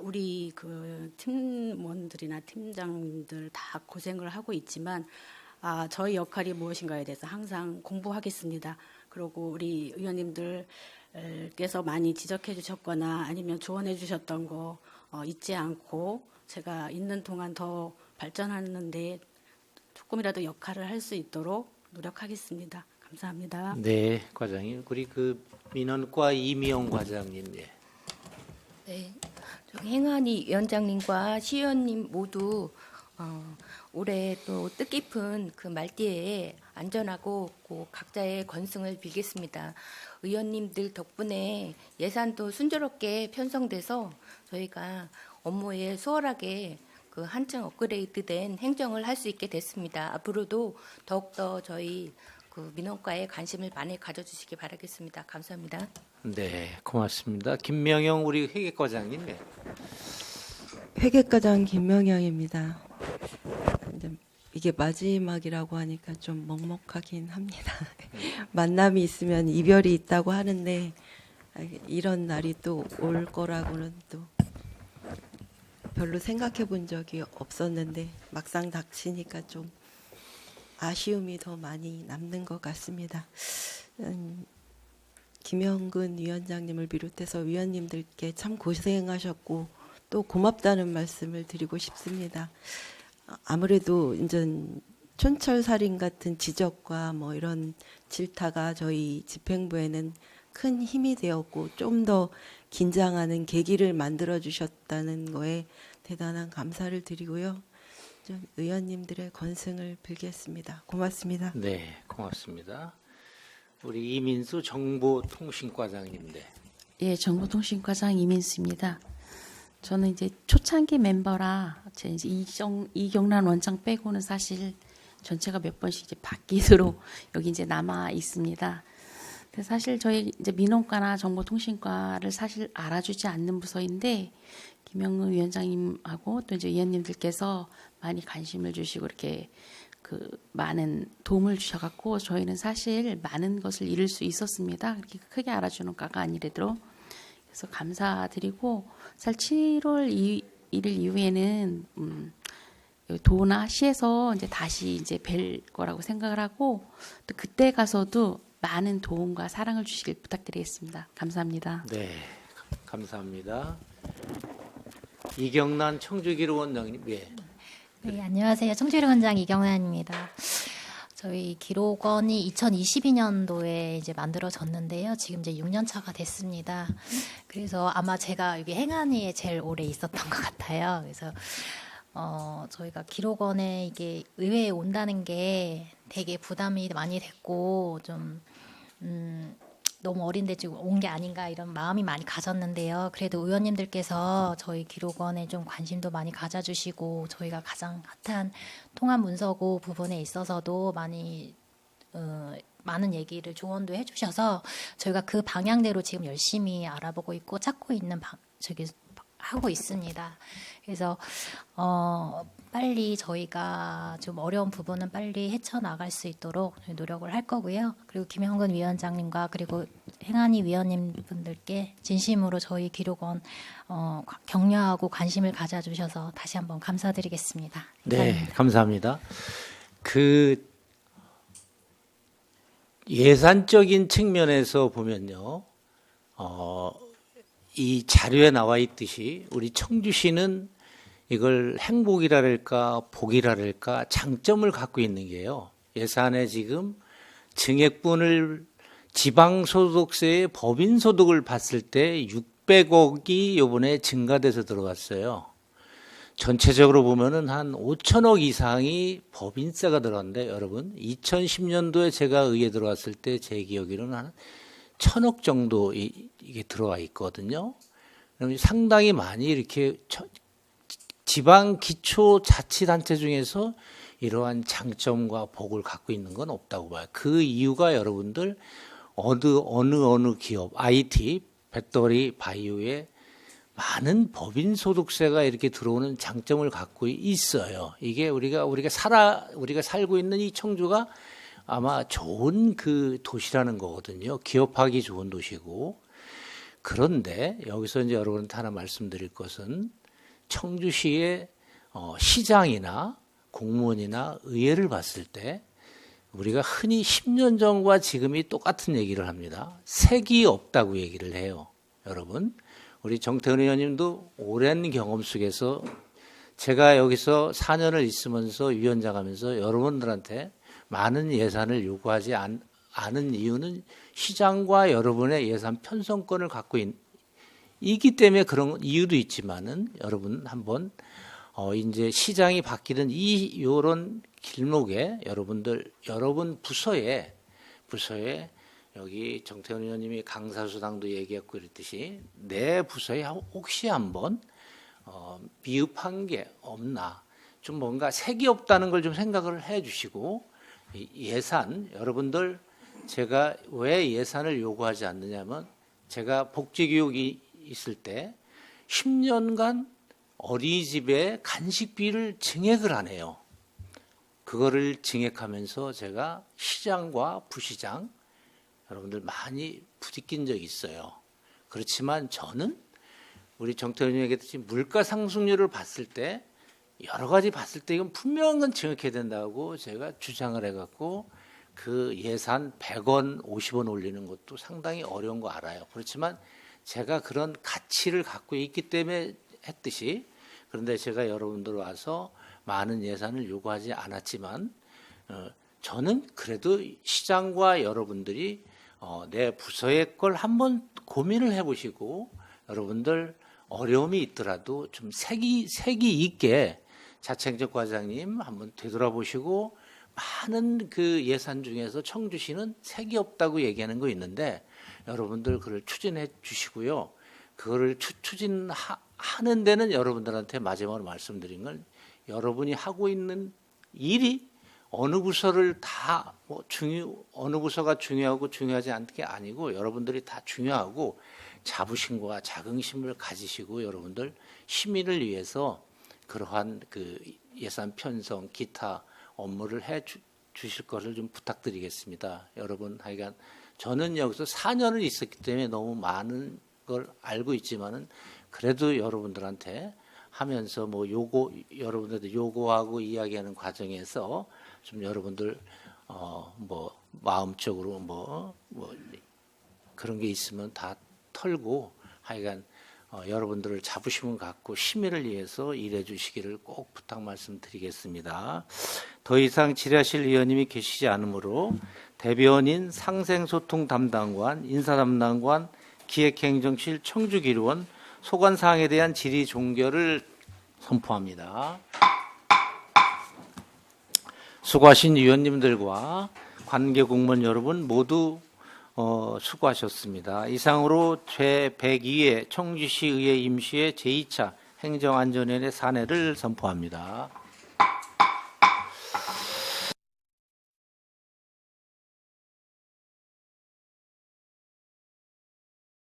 우리 그 팀원들이나 팀장님들 다 고생을 하고 있지만 저희 역할이 무엇인가에 대해서 항상 공부하겠습니다. 그리고 우리 의원님들께서 많이 지적해 주셨거나 아니면 조언해 주셨던 거 잊지 않고 제가 있는 동안 더 발전하는데 조금이라도 역할을 할 수 있도록 노력하겠습니다. 감사합니다. 네, 과장님. 우리 그 민원과 이미영 과장님. 예. 네, 저기 행안위 위원장님과 시의원님 모두 올해 또 뜻깊은 그 말띠에 안전하고 꼭 각자의 건승을 빌겠습니다. 의원님들 덕분에 예산도 순조롭게 편성돼서 저희가 업무에 수월하게 그 한층 업그레이드된 행정을 할 수 있게 됐습니다. 앞으로도 더욱더 저희 그 민원과에 관심을 많이 가져주시기 바라겠습니다. 감사합니다. 네, 고맙습니다. 김명영 우리 회계과장님. 네. 회계과장 김명영입니다. 이제 이게 마지막이라고 하니까 좀 먹먹하긴 합니다. 만남이 있으면 이별이 있다고 하는데 이런 날이 또 올 거라고는 또 별로 생각해 본 적이 없었는데 막상 닥치니까 좀 아쉬움이 더 많이 남는 것 같습니다. 김영근 위원장님을 비롯해서 위원님들께 참 고생하셨고 또 고맙다는 말씀을 드리고 싶습니다. 아무래도 이제 촌철살인 같은 지적과 뭐 이런 질타가 저희 집행부에는 큰 힘이 되었고 좀 더 긴장하는 계기를 만들어 주셨다는 거에 대단한 감사를 드리고요. 좀 의원님들의 건승을 빌겠습니다. 고맙습니다. 네, 고맙습니다. 우리 이민수 정보통신과장님. 네. 예, 정보통신과장 이민수입니다. 저는 이제 초창기 멤버라 제 이제 이경란 원장 빼고는 사실 전체가 몇 번씩 이제 바뀌도록 여기 이제 남아 있습니다. 근데 사실 저희 이제 민원과나 정보통신과를 사실 알아주지 않는 부서인데 김영근 위원장님하고 또 이제 위원님들께서 많이 관심을 주시고 이렇게 그 많은 도움을 주셔갖고 저희는 사실 많은 것을 이룰 수 있었습니다. 그렇게 크게 알아주는 과가 아니래도. 그래서 감사드리고 사실 7월 1일 이후에는 도나 시에서 이제 다시 이제 뵐 거라고 생각을 하고 또 그때 가서도 많은 도움과 사랑을 주시길 부탁드리겠습니다. 감사합니다. 네, 감사합니다. 이경란 청주기로 원장님. 예. 네, 안녕하세요. 청주기로 원장 이경란입니다. 저희 기록원이 2022년도에 이제 만들어졌는데요. 지금 이제 6년 차가 됐습니다. 그래서 아마 제가 여기 행안위에 제일 오래 있었던 것 같아요. 그래서 저희가 기록원에 이게 의회에 온다는 게 되게 부담이 많이 됐고 좀 너무 어린데 지금 온 게 아닌가 이런 마음이 많이 가졌는데요. 그래도 의원님들께서 저희 기록원에 좀 관심도 많이 가져주시고 저희가 가장 핫한 통합 문서고 부분에 있어서도 많이 많은 얘기를 조언도 해주셔서 저희가 그 방향대로 지금 열심히 알아보고 있고 찾고 있는 하고 있습니다. 그래서 빨리 저희가 좀 어려운 부분은 빨리 헤쳐나갈 수 있도록 노력을 할 거고요. 그리고 김영근 위원장님과 그리고 행안위 위원님분들께 진심으로 저희 기록원 격려하고 관심을 가져주셔서 다시 한번 감사드리겠습니다. 감사합니다. 네, 감사합니다. 그 예산적인 측면에서 보면요. 이 자료에 나와 있듯이 우리 청주시는 이걸 행복이랄까 복이랄까 장점을 갖고 있는 게요. 예산에 지금 증액분을 지방소득세의 법인소득을 봤을 때 600억이 요번에 증가돼서 들어갔어요. 전체적으로 보면은 한 5천억 이상이 법인세가 들어갔는데 여러분 2010년도에 제가 의회 들어왔을 때 제 기억으로는 한 1,000억 정도 이게 들어와 있거든요. 그럼 상당히 많이 이렇게 지방 기초자치단체 중에서 이러한 장점과 복을 갖고 있는 건 없다고 봐요. 그 이유가 여러분들 어느 기업, IT, 배터리, 바이오에 많은 법인 소득세가 이렇게 들어오는 장점을 갖고 있어요. 이게 우리가 살고 있는 이 청주가 아마 좋은 그 도시라는 거거든요. 기업하기 좋은 도시고. 그런데 여기서 이제 여러분한테 하나 말씀드릴 것은 청주시의 시장이나 공무원이나 의회를 봤을 때 우리가 흔히 10년 전과 지금이 똑같은 얘기를 합니다. 색이 없다고 얘기를 해요. 여러분, 우리 정태근 의원님도 오랜 경험 속에서 제가 여기서 4년을 있으면서 위원장 하면서 여러분들한테 많은 예산을 요구하지 않은 이유는 시장과 여러분의 예산 편성권을 갖고 있기 때문에 그런 이유도 있지만은 여러분 한번 이제 시장이 바뀌는 요런 길목에 여러분 부서에 여기 정태훈 의원님이 강사수당도 얘기했고 이랬듯이 내 부서에 혹시 한번 미흡한 게 없나 좀 뭔가 색이 없다는 걸 좀 생각을 해주시고 예산 여러분들 제가 왜 예산을 요구하지 않느냐면 제가 복지교육이 있을 때 10년간 어린이집에 간식비를 증액을 안 해요. 그거를 증액하면서 제가 시장과 부시장 여러분들 많이 부딪힌 적이 있어요. 그렇지만 저는 우리 정태훈 의원이 얘기했듯이 물가 상승률을 봤을 때 여러 가지 봤을 때 이건 분명한 건 증액해야 된다고 제가 주장을 해갖고 그 예산 100원, 50원 올리는 것도 상당히 어려운 거 알아요. 그렇지만 제가 그런 가치를 갖고 있기 때문에 했듯이 그런데 제가 여러분들 와서 많은 예산을 요구하지 않았지만 저는 그래도 시장과 여러분들이 내 부서의 걸 한번 고민을 해보시고 여러분들 어려움이 있더라도 좀 색이 있게 자치행정 과장님 한번 되돌아보시고 많은 그 예산 중에서 청주시는 색이 없다고 얘기하는 거 있는데 여러분들 그걸 추진해 주시고요. 그거를 추진하는 데는 여러분들한테 마지막으로 말씀드린 건 여러분이 하고 있는 일이 어느 부서를 어느 부서가 중요하고 중요하지 않은 게 아니고 여러분들이 다 중요하고 자부심과 자긍심을 가지시고 여러분들 시민을 위해서 그러한 그 예산 편성 기타 업무를 해 주실 것을 좀 부탁드리겠습니다. 여러분 하여간 저는 여기서 4년을 있었기 때문에 너무 많은 걸 알고 있지만은 그래도 여러분들한테 하면서 여러분들도 요구하고 이야기하는 과정에서 좀 여러분들 마음적으로 그런 게 있으면 다 털고 하여간 여러분들을 자부심을 갖고 시민을 위해서 일해 주시기를 꼭 부탁 말씀드리겠습니다. 더 이상 질의하실 의원님이 계시지 않으므로 대변인 상생소통 담당관, 인사담당관, 기획행정실 청주기류원 소관사항에 대한 질의 종결을 선포합니다. 수고하신 위원님들과 관계 공무원 여러분 모두 수고하셨습니다. 이상으로 제102회 청주시의회 임시회 제2차 행정안전위원회 산회를 선포합니다.